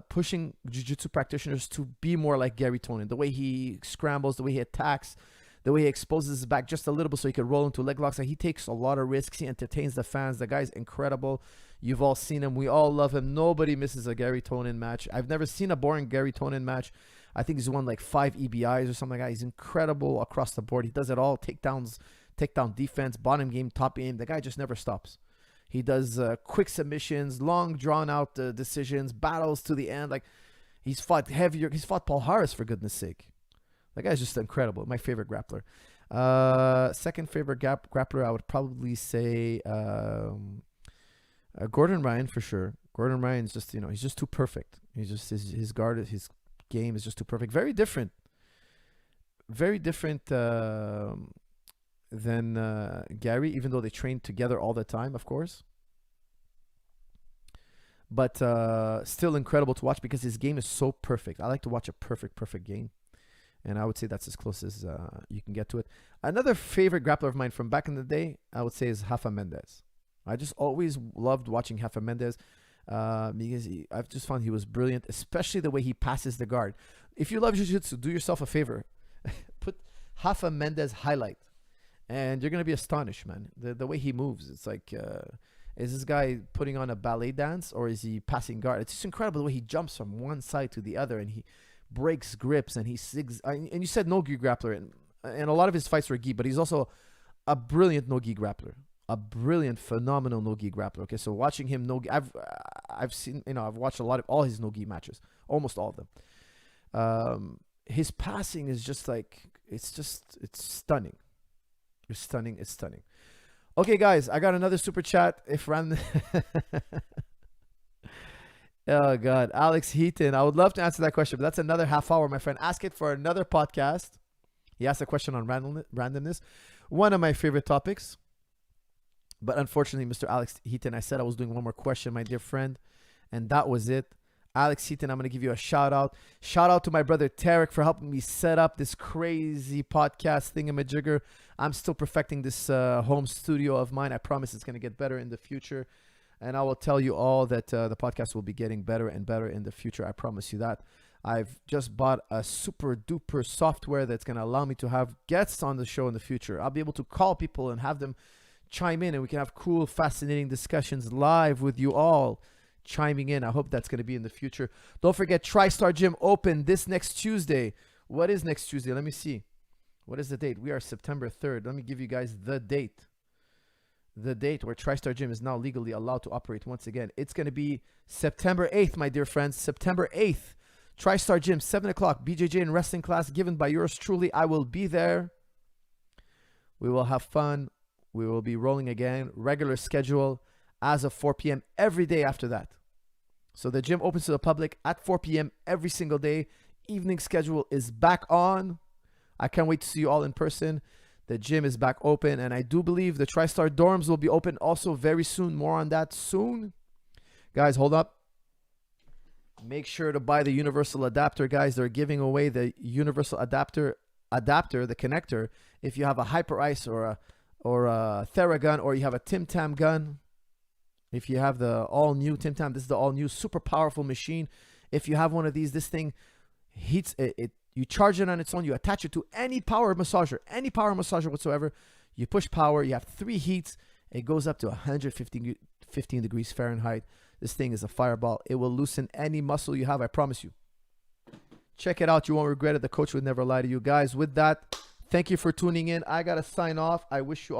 pushing jiu-jitsu practitioners to be more like Gary Tonin. The way he scrambles, the way he attacks, the way he exposes his back just a little bit so he can roll into leg locks. Like, he takes a lot of risks. He entertains the fans. The guy's incredible. You've all seen him. We all love him. Nobody misses a Gary Tonin match. I've never seen a boring Gary Tonin match. I think he's won like 5 EBIs or something like that. He's incredible across the board. He does it all. Takedowns, takedown defense, bottom game, top game. The guy just never stops. He does quick submissions, long drawn-out decisions, battles to the end. Like, he's fought heavier. He's fought Paul Harris, for goodness sake. That guy's just incredible. My favorite grappler. Second favorite grappler, I would probably say Gordon Ryan for sure. Gordon Ryan's just, he's just too perfect. He's just his guard, his game is just too perfect. Very different. Very different than Gary, even though they train together all the time, of course. But still incredible to watch because his game is so perfect. I like to watch a perfect game. And I would say that's as close as you can get to it. Another favorite grappler of mine from back in the day, I would say, is Rafa Mendes. I just always loved watching Rafa Mendes because I've just found he was brilliant, especially the way he passes the guard. If you love jiu-jitsu, do yourself a favor. Put Rafa Mendes highlight, and you're gonna be astonished, man. The way he moves, it's like, is this guy putting on a ballet dance or is he passing guard? It's just incredible the way he jumps from one side to the other, and he breaks grips, and and you said no gi grappler, and a lot of his fights were gi, but he's also a brilliant no gi grappler, a brilliant, phenomenal no gi grappler. Okay, so watching him no gi, I've seen, I've watched a lot of all his no gi matches, almost all of them. His passing is just like, it's stunning. It's stunning. It's stunning. Okay, guys, I got another super chat. If Ran, oh God, Alex Heaton, I would love to answer that question, but that's another half hour, my friend. Ask it for another podcast. He asked a question on randomness, one of my favorite topics. But unfortunately, Mr. Alex Heaton, I said I was doing one more question, my dear friend, and that was it. Alex Heaton, I'm going to give you a shout out. Shout out to my brother Tarek for helping me set up this crazy podcast thingamajigger. I'm still perfecting this home studio of mine. I promise it's going to get better in the future. And I will tell you all that the podcast will be getting better and better in the future. I promise you that. I've just bought a super duper software that's going to allow me to have guests on the show in the future. I'll be able to call people and have them chime in, and we can have cool, fascinating discussions live with you all chiming in. I hope that's going to be in the future. Don't forget, Tristar Gym open this next Tuesday. What is next Tuesday? Let me see. What is the date? We are September 3rd. Let me give you guys the date. The date where Tristar Gym is now legally allowed to operate once again. It's going to be September 8th, my dear friends. September 8th. Tristar Gym, 7 o'clock. BJJ and wrestling class given by yours truly. I will be there. We will have fun. We will be rolling again. Regular schedule as of 4 p.m. every day after that. So the gym opens to the public at 4 p.m. every single day. Evening schedule is back on. I can't wait to see you all in person. The gym is back open, and I do believe the TriStar dorms will be open also very soon. More on that soon. Guys, hold up. Make sure to buy the universal adapter, guys. They're giving away the universal adapter, the connector. If you have a Hyper Ice or a Theragun, or you have a TimTam gun. If you have the all-new TimTam, this is the all-new super powerful machine. If you have one of these, this thing heats it. You charge it on its own. You attach it to any power massager whatsoever. You push power. You have 3 heats. It goes up to 115 degrees Fahrenheit. This thing is a fireball. It will loosen any muscle you have. I promise you. Check it out. You won't regret it. The coach would never lie to you. Guys, with that, thank you for tuning in. I got to sign off. I wish you all